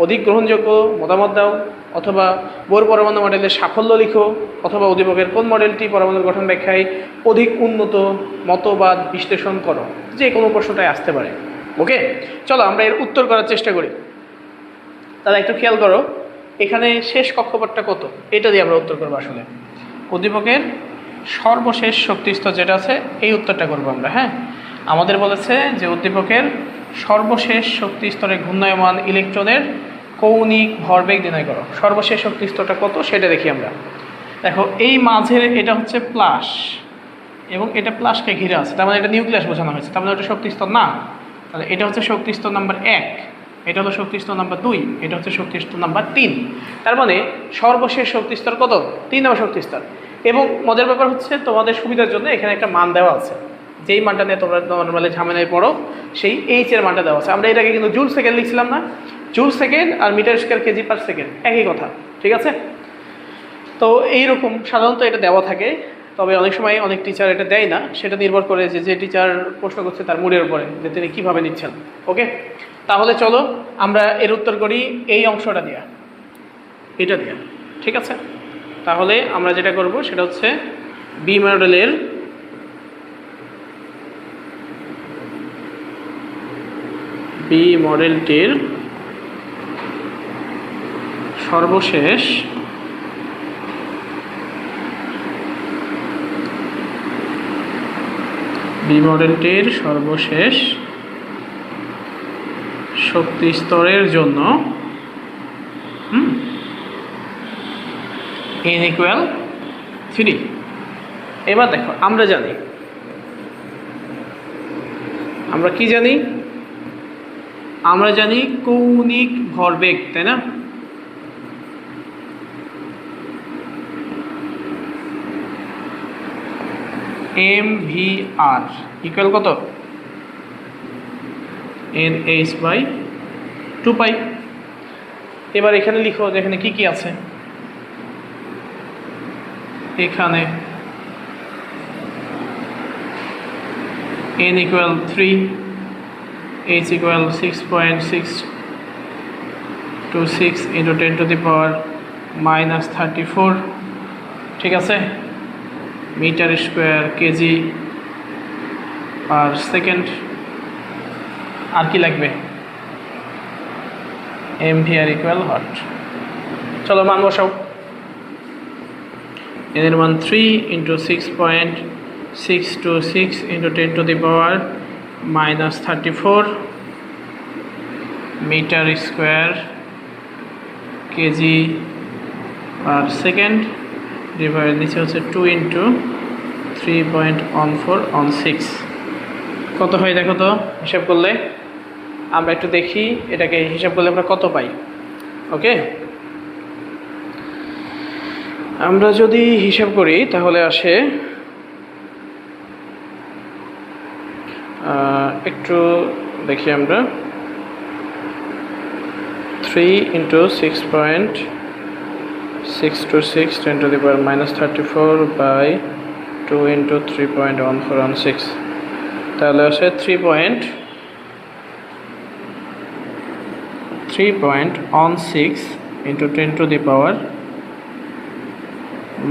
অধিক গ্রহণযোগ্য মতামত দাও। অথবা বোর পরমাণু মডেলের সাফল্য লিখো। অথবা উদ্দীপকের কোন মডেলটি পরমাণুর গঠন ব্যাখ্যায় অধিক উন্নত মতবাদ বিশ্লেষণ করো। যে কোনো প্রশ্নটাই আসতে পারে। ওকে, চলো আমরা এর উত্তর করার চেষ্টা করি। তাহলে একটু খেয়াল করো, এখানে শেষ কক্ষপথটা কত, এটা দিয়ে আমরা উত্তর করবো। আসলে উদ্দীপকের সর্বশেষ শক্তিস্তর যেটা আছে এই উত্তরটা করবো আমরা। হ্যাঁ, আমাদের বলেছে যে উদ্দীপকের সর্বশেষ শক্তি স্তরে ঘূর্ণায়মান ইলেকট্রনের কৌণিক ভরবেগ নির্ণয় করো। সর্বশেষ শক্তি স্তরটা কত সেটা দেখি আমরা। দেখো এই মাঝের এটা হচ্ছে প্লাস এবং এটা প্লাসকে ঘিরে আছে, তার মানে এটা নিউক্লিয়াস বোঝানো হয়েছে, তার মানে ওটা শক্তি স্তর না। তাহলে এটা হচ্ছে শক্তি স্তর নাম্বার 1, এটা হলো শক্তি স্তর নাম্বার 2, এটা হচ্ছে শক্তি স্তর নাম্বার 3। তার মানে সর্বশেষ শক্তি স্তর কত? 3 নম্বর শক্তি স্তর। এবং মজার ব্যাপার হচ্ছে তোমাদের সুবিধার জন্য এখানে একটা মান দেওয়া আছে, যেই মানটা নিয়ে তোমরা নর্মালি ঝামেলায় পড়ো সেই এইচ এর মানটা দেওয়া আছে। আমরা এটাকে কিন্তু জুল সেকেন্ড লিখছিলাম না, জুল সেকেন্ড আর metre square KG per second একই কথা, ঠিক আছে? তো এইরকম সাধারণত এটা দেওয়া থাকে, তবে অনেক সময় অনেক টিচার এটা দেয় না, সেটা নির্ভর করে যে টিচার প্রশ্ন করছে তার মুডের উপরে যে তিনি কীভাবে নিচ্ছেন। ওকে, তাহলে চলো আমরা এর উত্তর করি এই অংশটা দিয়া, এটা দিয়া, ঠিক আছে? তাহলে আমরা যেটা করব সেটা হচ্ছে বি মডেলটির সর্বশেষ শক্তি স্তরের জন্য n = 3। এবার দেখো আমরা কি জানি, আমরা জানি কৌণিক ভরবেগ, তাই না? mvr ইকুয়াল কত? nh/2π। এবার এখানে লিখো যে এখানে কি কি আছে। এখানে n = 3, h = 6.626 × 10⁻34, ঠিক আছে? Metre square KG per second. আর কি লাগবে? mvr = watt. চলো মান বসাও। এর মান 3 × 6.626 × 10⁻34 metre square KG per second, divide নিচে হচ্ছে 2 × 3.1416। কত হয় দেখো তো হিসাব করলে? আমরা একটু দেখি এটাকে হিসাব করলে আমরা কত পাই। ওকে, আমরা যদি হিসাব করি তাহলে আসে, একটু দেখি আমরা, 3 × 6.626 × 10⁻34/2 × 3.1416, তাহলে আসে 3.16 ×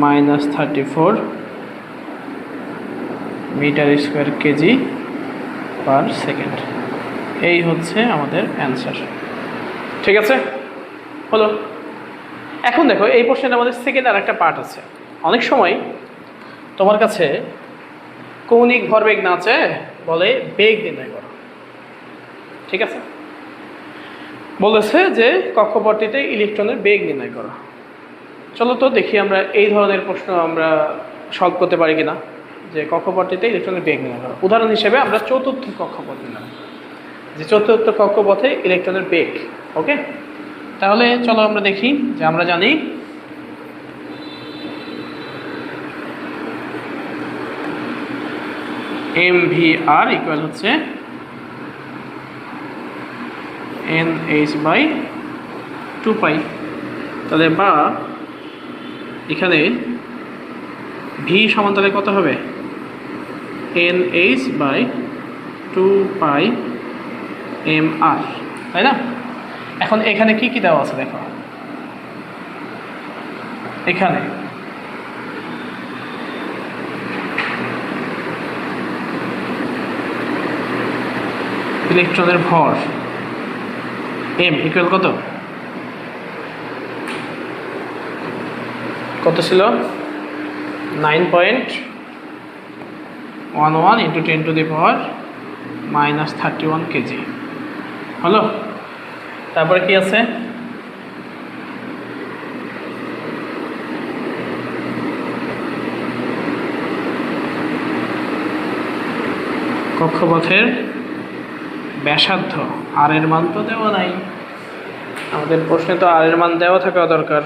10⁻34 metre square KG per second. এই হচ্ছে আমাদের অ্যান্সার, ঠিক আছে? হলো। এখন দেখো এই প্রশ্নের আমাদের সেকেন্ড আর একটা পার্ট আছে। অনেক সময় তোমার কাছে কৌণিক ভরবেগ না চেয়ে বলে বেগ নির্ণয় করো, ঠিক আছে? বলেছে যে কক্ষপথটিতে ইলেকট্রনের বেগ নির্ণয় করো। চলো তো দেখি আমরা এই ধরনের প্রশ্ন আমরা সলভ করতে পারি কিনা, যে কক্ষপথটিতে ইলেকট্রনের বেগ নির্ণয় করো। উদাহরণ হিসেবে আমরা চতুর্থ কক্ষপথ নিলাম, যে চতুর্থ কক্ষপথে ইলেকট্রনের বেগ। ওকে, তাহলে চলো আমরা দেখি যে আমরা জানি mvr ইকুয়াল হচ্ছে nh/2π। তাহলে বা এখানে v সমান্তরালে কত হবে? nh/2πmr, তাই না? এখন এখানে কি কি দেওয়া আছে দেখো। এখানে ইলেকট্রনের ভর m ইকুয়াল কত ছিল? 9.11 × 10⁻31 কেজি। হলো। তারপরে কি আছে? কক্ষপথের ব্যাসার্ধ, আর এর মান তো দেওয়া নাই। আমাদের প্রশ্নে তো আর এর মান দেওয়া থাকা দরকার,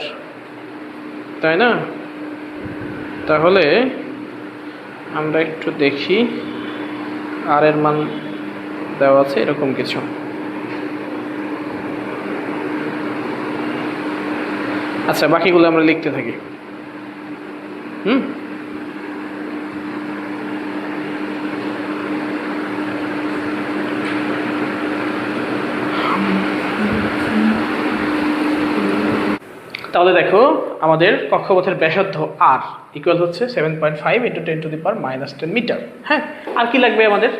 তাই না? তাহলে আমরা একটু দেখি আর এর মান দেওয়া আছে এরকম কিছু। আচ্ছা, বাকিগুলো আমরা লিখতে থাকি। তাহলে দেখো আমাদের কক্ষপথের ব্যাসার্ধ আর ইকুয়াল হচ্ছে 7.5 × 10⁻⁻10 মিটার। হ্যাঁ, আর কি লাগবে আমাদের?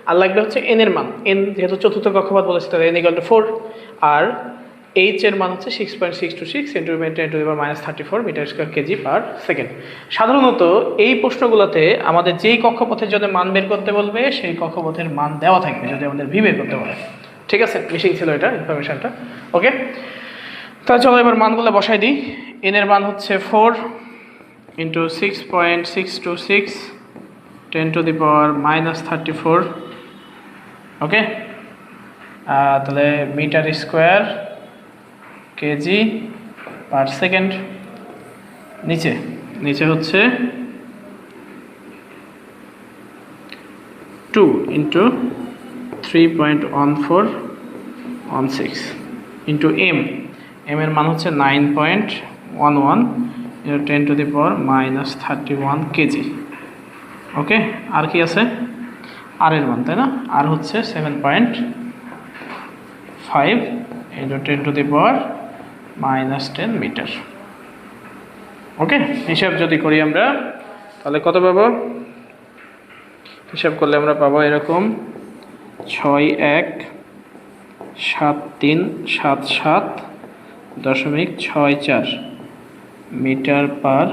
আর লাগবে হচ্ছে এন এর মান। এন যেহেতু চতুর্থ কক্ষপথ বলেছে তাহলে এন ইকুয়াল টু 4, আর এইচ এর মান হচ্ছে 6.626 × 10⁻34 metre square KG per second. সাধারণত এই প্রশ্নগুলোতে আমাদের যেই কক্ষপথের জন্য মান বের করতে বলবে সেই কক্ষপথের মান দেওয়া থাকবে যদি আমাদের ভি বের করতে বলে। ঠিক আছে, মিশিং ছিল এটা ইনফরমেশনটা। ওকে, তাহলে চলো এবার মানগুলো বসাই দিই। এন এর মান হচ্ছে 4 × 6.626 10⁻34। ওকে, তাহলে metre square KG per second. নিচে হচ্ছে 2 × 3.1416 ইন্টু এম এর মান হচ্ছে 9.11 × 10⁻31 কেজি। ওকে, আর কি আছে? আর এর মান, তাই না? আর হচ্ছে 7.5 × 10⁻10 মিটার। ওকে, হিসাব যদি করি আমরা তাহলে কত পাবো? হিসাব করলে আমরা পাবো এরকম 617377.64 মিটার পার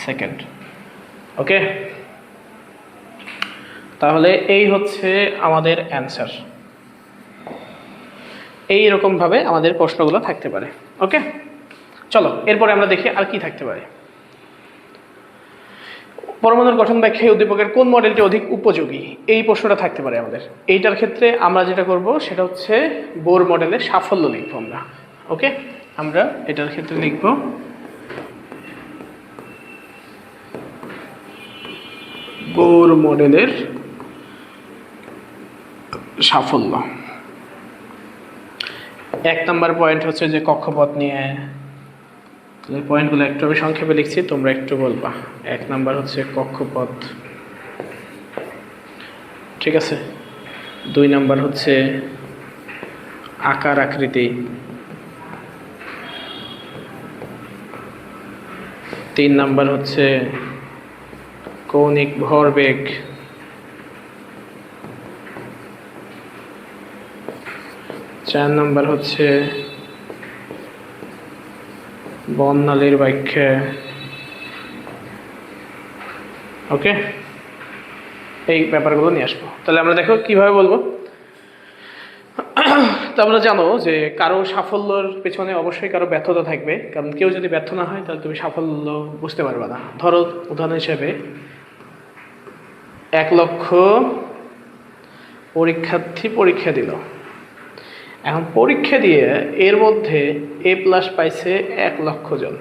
সেকেন্ড। ওকে, তাহলে এই হচ্ছে আমাদের অ্যান্সার। এইরকমভাবে আমাদের প্রশ্নগুলো থাকতে পারে। ওকে, চলো এরপরে আমরা দেখি আর কি থাকতে পারে। পরমাণুর গঠন ব্যাখ্যায় উদ্দীপকের কোন মডেলটি অধিক উপযোগী? এই প্রশ্নটা থাকতে পারে আমাদের। এইটার ক্ষেত্রে আমরা যেটা করব সেটা হচ্ছে বোর মডেলের সাফল্য লিখবো আমরা। ওকে, আমরা এটার ক্ষেত্রে লিখব বোর মডেলের সাফল্য। 1 নম্বর পয়েন্ট হচ্ছে যে কক্ষপথ নিয়ে, পয়েন্টগুলো একটু আমি সংক্ষেপে লিখছি, তোমরা একটু বলবা। 1 নাম্বার হচ্ছে কক্ষপথ, ঠিক আছে। 2 নাম্বার হচ্ছে আকার আকৃতি। 3 নাম্বার হচ্ছে কৌণিক ভরবেগ। 4 নাম্বার হচ্ছে বর্ণালীর ব্যাখ্যা। ওকে, এই ব্যাপারগুলো নিয়ে আসবো। তাহলে আমরা দেখো কিভাবে বলবো। তো আমরা জানো যে কারো সাফল্যের পেছনে অবশ্যই কারো ব্যর্থতা থাকবে, কারণ কেউ যদি ব্যর্থ না হয় তাহলে তুমি সাফল্য বুঝতে পারবে না। ধরো উদাহরণ হিসেবে 1 লক্ষ পরীক্ষার্থী পরীক্ষা দিল। এখন পরীক্ষা দিয়ে এর মধ্যে A+ পাইছে 1 লক্ষ জন।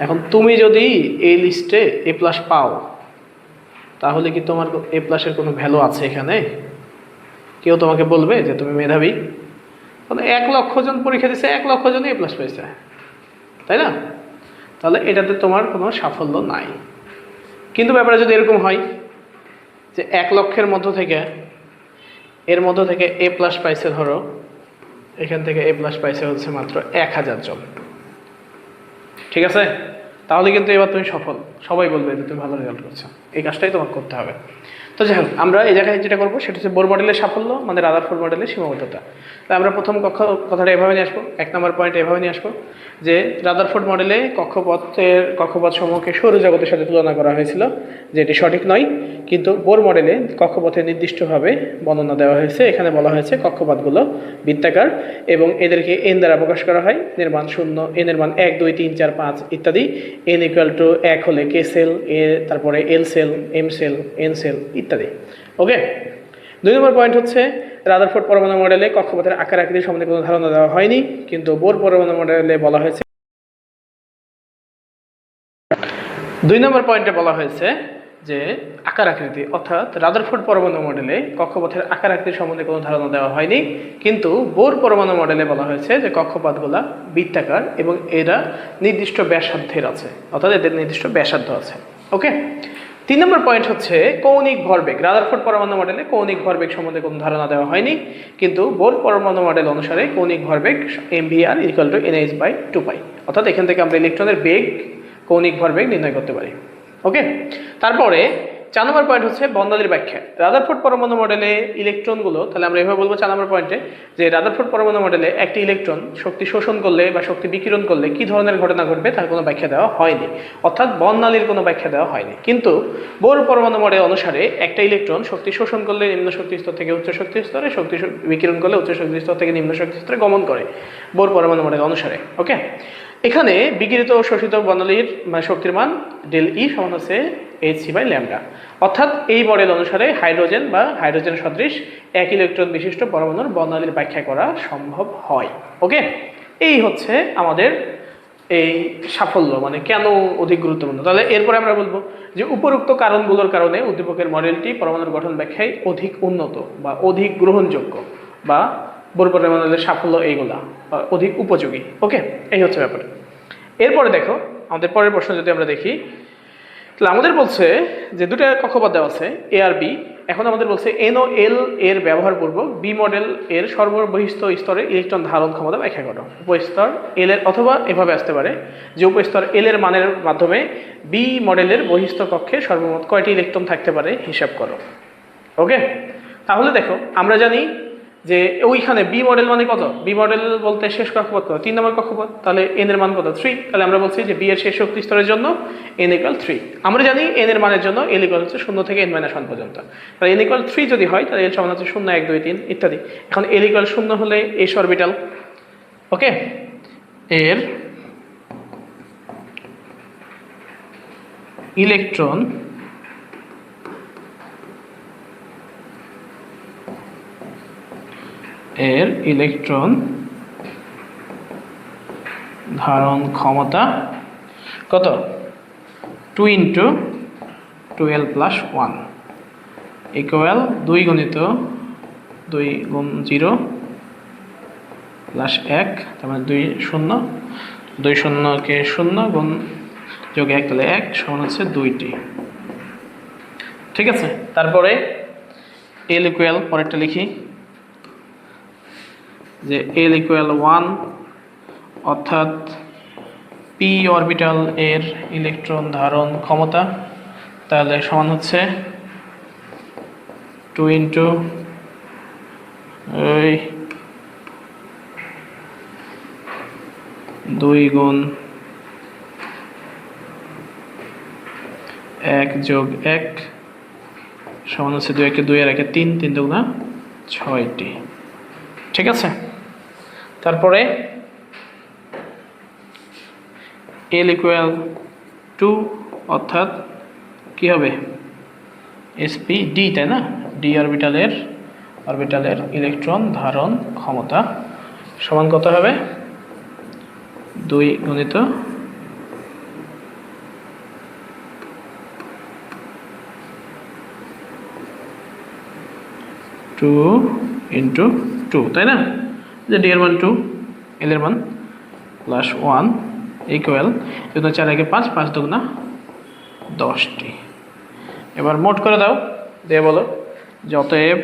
এখন তুমি যদি এই লিস্টে A+ পাও তাহলে কি তোমার A+ এর কোনো ভ্যালু আছে এখানে? কেউ তোমাকে বলবে যে তুমি মেধাবী? 1 লক্ষ জন পরীক্ষা দিচ্ছে, 1 লক্ষ জনই A+ পাইছে, তাই না? তাহলে এটাতে তোমার কোনো সাফল্য নাই। কিন্তু ব্যাপারটা যদি এরকম হয় যে 1 লক্ষের মধ্য থেকে এর মধ্য থেকে A+ পাইছে, ধরো এখান থেকে A+ পাইছে হচ্ছে মাত্র 1000 জন, ঠিক আছে? তাহলে কিন্তু এবার তুমি সফল, সবাই বলবে যে তুমি ভালো রেজাল্ট করছো। এই কাজটাই তোমাকে করতে হবে। তো যাই হোক, আমরা এই জায়গায় যেটা করবো সেটা হচ্ছে বোর মডেলের সাফল্য মানে রাদারফোর্ড মডেলের সীমাবদ্ধতা। তাই আমরা প্রথম কথাটা এভাবে নিয়ে আসবো, 1 নম্বর পয়েন্ট এভাবে নিয়ে আসবো যে রাদারফোর্ড মডেলে কক্ষপথ সমূহকে সৌরজগতের সাথে তুলনা করা হয়েছিল, যে এটি সঠিক নয়। কিন্তু বোর মডেলে কক্ষপথে নির্দিষ্টভাবে বর্ণনা দেওয়া হয়েছে। এখানে বলা হয়েছে কক্ষপথগুলো বৃত্তাকার এবং এদেরকে এন দ্বারা প্রকাশ করা হয়। এর মান 0, এন এর মান 1 2 3 4 5 ইত্যাদি। n = 1 হলে কে সেল, তারপরে L cell, M cell, N cell ইত্যাদি। ওকে, 2 নম্বর পয়েন্ট হচ্ছে রাদারফোর্ড পরমাণু মডেলে কক্ষপথের আকার আকৃতি সম্বন্ধে কোনো ধারণা দেওয়া হয়নি, কিন্তু বোর পরমাণু মডেলে বলা হয়েছে। 2 নম্বর পয়েন্টে বলা হয়েছে যে আকার আকৃতি, অর্থাৎ রাদারফোর্ড পরমাণু মডেলে কক্ষপথের আকার আকৃতি সম্বন্ধে কোনো ধারণা দেওয়া হয়নি, কিন্তু বোর পরমাণু মডেলে বলা হয়েছে যে কক্ষপথগুলা বৃত্তাকার এবং এরা নির্দিষ্ট ব্যাসার্ধের আছে, অর্থাৎ এদের নির্দিষ্ট ব্যাসার্ধ আছে। ওকে, 3 নম্বর পয়েন্ট হচ্ছে কৌণিক ভরবেগ। রাদারফোর্ড পরমাণু মডেলে কৌণিক ভরবেগ সম্বন্ধে কোনো ধারণা দেওয়া হয়নি, কিন্তু বোর পরমাণু মডেল অনুসারে কৌণিক ভরবেগ mvr = nh/2π, অর্থাৎ এখান থেকে আমরা ইলেকট্রনের বেগ, কৌণিক ভরবেগ নির্ণয় করতে পারি। ওকে, তারপরে 4 নম্বর পয়েন্ট হচ্ছে বর্ণালীর ব্যাখ্যা। রাদারফোর্ড পরমাণু মডেলে ইলেকট্রনগুলো, তাহলে আমরা এভাবে বলবো 4 নম্বর পয়েন্টে, যে রাদারফোর্ড পরমাণু মডেলে একটি ইলেকট্রন শক্তি শোষণ করলে বা শক্তি বিকিরণ করলে কি ধরনের ঘটনা ঘটবে তার কোনো ব্যাখ্যা দেওয়া হয়নি, অর্থাৎ বর্ণালীর কোনো ব্যাখ্যা দেওয়া হয়নি। কিন্তু বোর পরমাণু মডেল অনুসারে একটা ইলেকট্রন শক্তি শোষণ করলে নিম্ন শক্তি স্তর থেকে উচ্চ শক্তি স্তরে, শক্তি বিকিরণ করলে উচ্চ শক্তি স্তর থেকে নিম্ন শক্তি স্তরে গমন করে বোর পরমাণু মডেল অনুসারে। ওকে, এখানে বিকিরিত ও শোষিত বর্ণালীর শক্তির মান ΔE সমান হচ্ছে hc/λ, অর্থাৎ এই মডেল অনুসারে হাইড্রোজেন বা হাইড্রোজেন সদৃশ এক ইলেকট্রন বিশিষ্ট পরমাণুর বর্ণালীর ব্যাখ্যা করা সম্ভব হয়। ওকে, এই হচ্ছে আমাদের এই সাফল্য, মানে কেন অধিক গুরুত্বপূর্ণ। তাহলে এরপরে আমরা বলবো যে উপরোক্ত কারণগুলোর কারণে উদ্দীপকের মডেলটি পরমাণুর গঠন ব্যাখ্যায় অধিক উন্নত বা অধিক গ্রহণযোগ্য, বা বোর পরমাণুর সাফল্য এইগুলা অধিক উপযোগী। ওকে, এই হচ্ছে ব্যাপার। এরপরে দেখো আমাদের পরের প্রশ্ন যদি আমরা দেখি, তাহলে আমাদের বলছে যে দুটো কক্ষপথ দেওয়া আছে এ আর বি। এখন আমাদের বলছে এন ও এল এর ব্যবহারপূর্বক বি মডেল এর সর্ববহিস্থ স্তরে ইলেকট্রন ধারণ ক্ষমতা ব্যাখ্যা করো। উপস্তর এল এর, অথবা এভাবে আসতে পারে যে উপস্তর এল এর মানের মাধ্যমে বি মডেলের বহিস্থ কক্ষে সর্বমোট কয়টি ইলেকট্রন থাকতে পারে হিসাব করো। ওকে, তাহলে দেখো আমরা জানি যে ওইখানে বি মডেল মানে কত, বি মডেল বলতে শেষ কক্ষপথ কত, 3 নম্বর কক্ষপথ, তাহলে এন এর মান কত 3, তাহলে আমরা বলছি যে বি এর শেষ শক্তি স্তরের জন্য n = 3। আমরা জানি এন এর মানের জন্য l হচ্ছে 0 থেকে n-1 পর্যন্ত, তাহলে n = 3 যদি হয় তাহলে l সমান হচ্ছে 0, 1, 2, 3 ইত্যাদি। এখন l = 0 হলে s অরবিটাল, ওকে, এর ইলেকট্রন ধারণ ক্ষমতা কত, 2 × 2l+1 ইকুয়াল 2 × 2 × 0 + 1, তার মানে 2 0, 2 0 = 0 গুণ যোগ 1 তাহলে 1 সমান হচ্ছে 2টি। ঠিক আছে, তারপরে l ইকুয়াল, পরেরটা লিখি যে l = 1, অর্থাৎ পি অরবিটাল এর ইলেকট্রন ধারণ ক্ষমতা তাহলে সমান হচ্ছে 2 × 2 × 1 যোগ 1 সমান হচ্ছে 2 × 2 = 3, 3 × 2 = 6টি। ঠিক আছে, তারপরে l = 2, অর্থাৎ কি হবে sp_d, তাই না, ডি অরবিটালের ইলেকট্রন ধারণ ক্ষমতা সমান কত হবে 2 × 2 × 2, তাই না, যে ডি এর মান 2, এল এর মান +1 ইকুয়াল 2 × 4 = 5, 5 × 2 = 10টি। এবার মোট করে দাও, দিয়ে বলো যে অতএব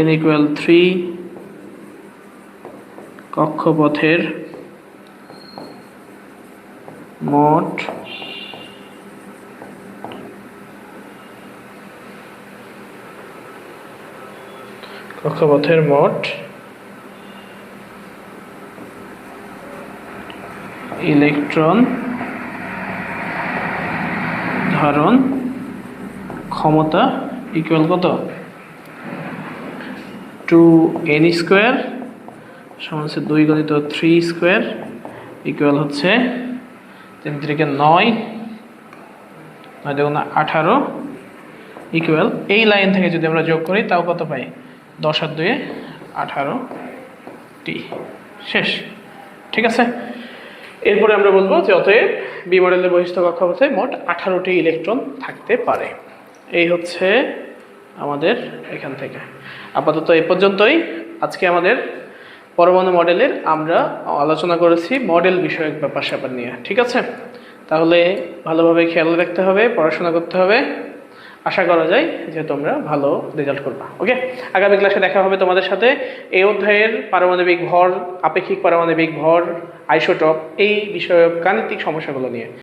n = 3 কক্ষপথের মোট ইলেকট্রন ধারণ ক্ষমতা ইকুয়াল কত, 2n² সমান হচ্ছে 2 × 3² ইকুয়াল হচ্ছে 3 × 3 = 9, 9 × 2 = 18 ইকুয়াল, এই লাইন থেকে যদি আমরা যোগ করি তাও কত পাই, 10 আর 2 = 18টি। শেষ। ঠিক আছে, এরপরে আমরা বলবো যে অতএব বি মডেলের বহিস্থ কক্ষপথে মোট 18টি ইলেকট্রন থাকতে পারে। এই হচ্ছে আমাদের এখান থেকে। আপাতত এই পর্যন্তই। আজকে আমাদের পরমাণু মডেলের আমরা আলোচনা করেছি মডেল বিষয়ক ব্যাপার স্যাপার নিয়ে, ঠিক আছে? তাহলে ভালোভাবে খেয়াল রাখতে হবে, পড়াশোনা করতে হবে। আশা করা যায় যে তোমরা ভালো রেজাল্ট করবা। ওকে, আগামী ক্লাসে দেখা হবে তোমাদের সাথে এই অধ্যায়ের পারমাণবিক ভর, আপেক্ষিক পারমাণবিক ভর, আইসোটপ এই বিষয়ক গাণিতিক সমস্যাগুলো নিয়ে।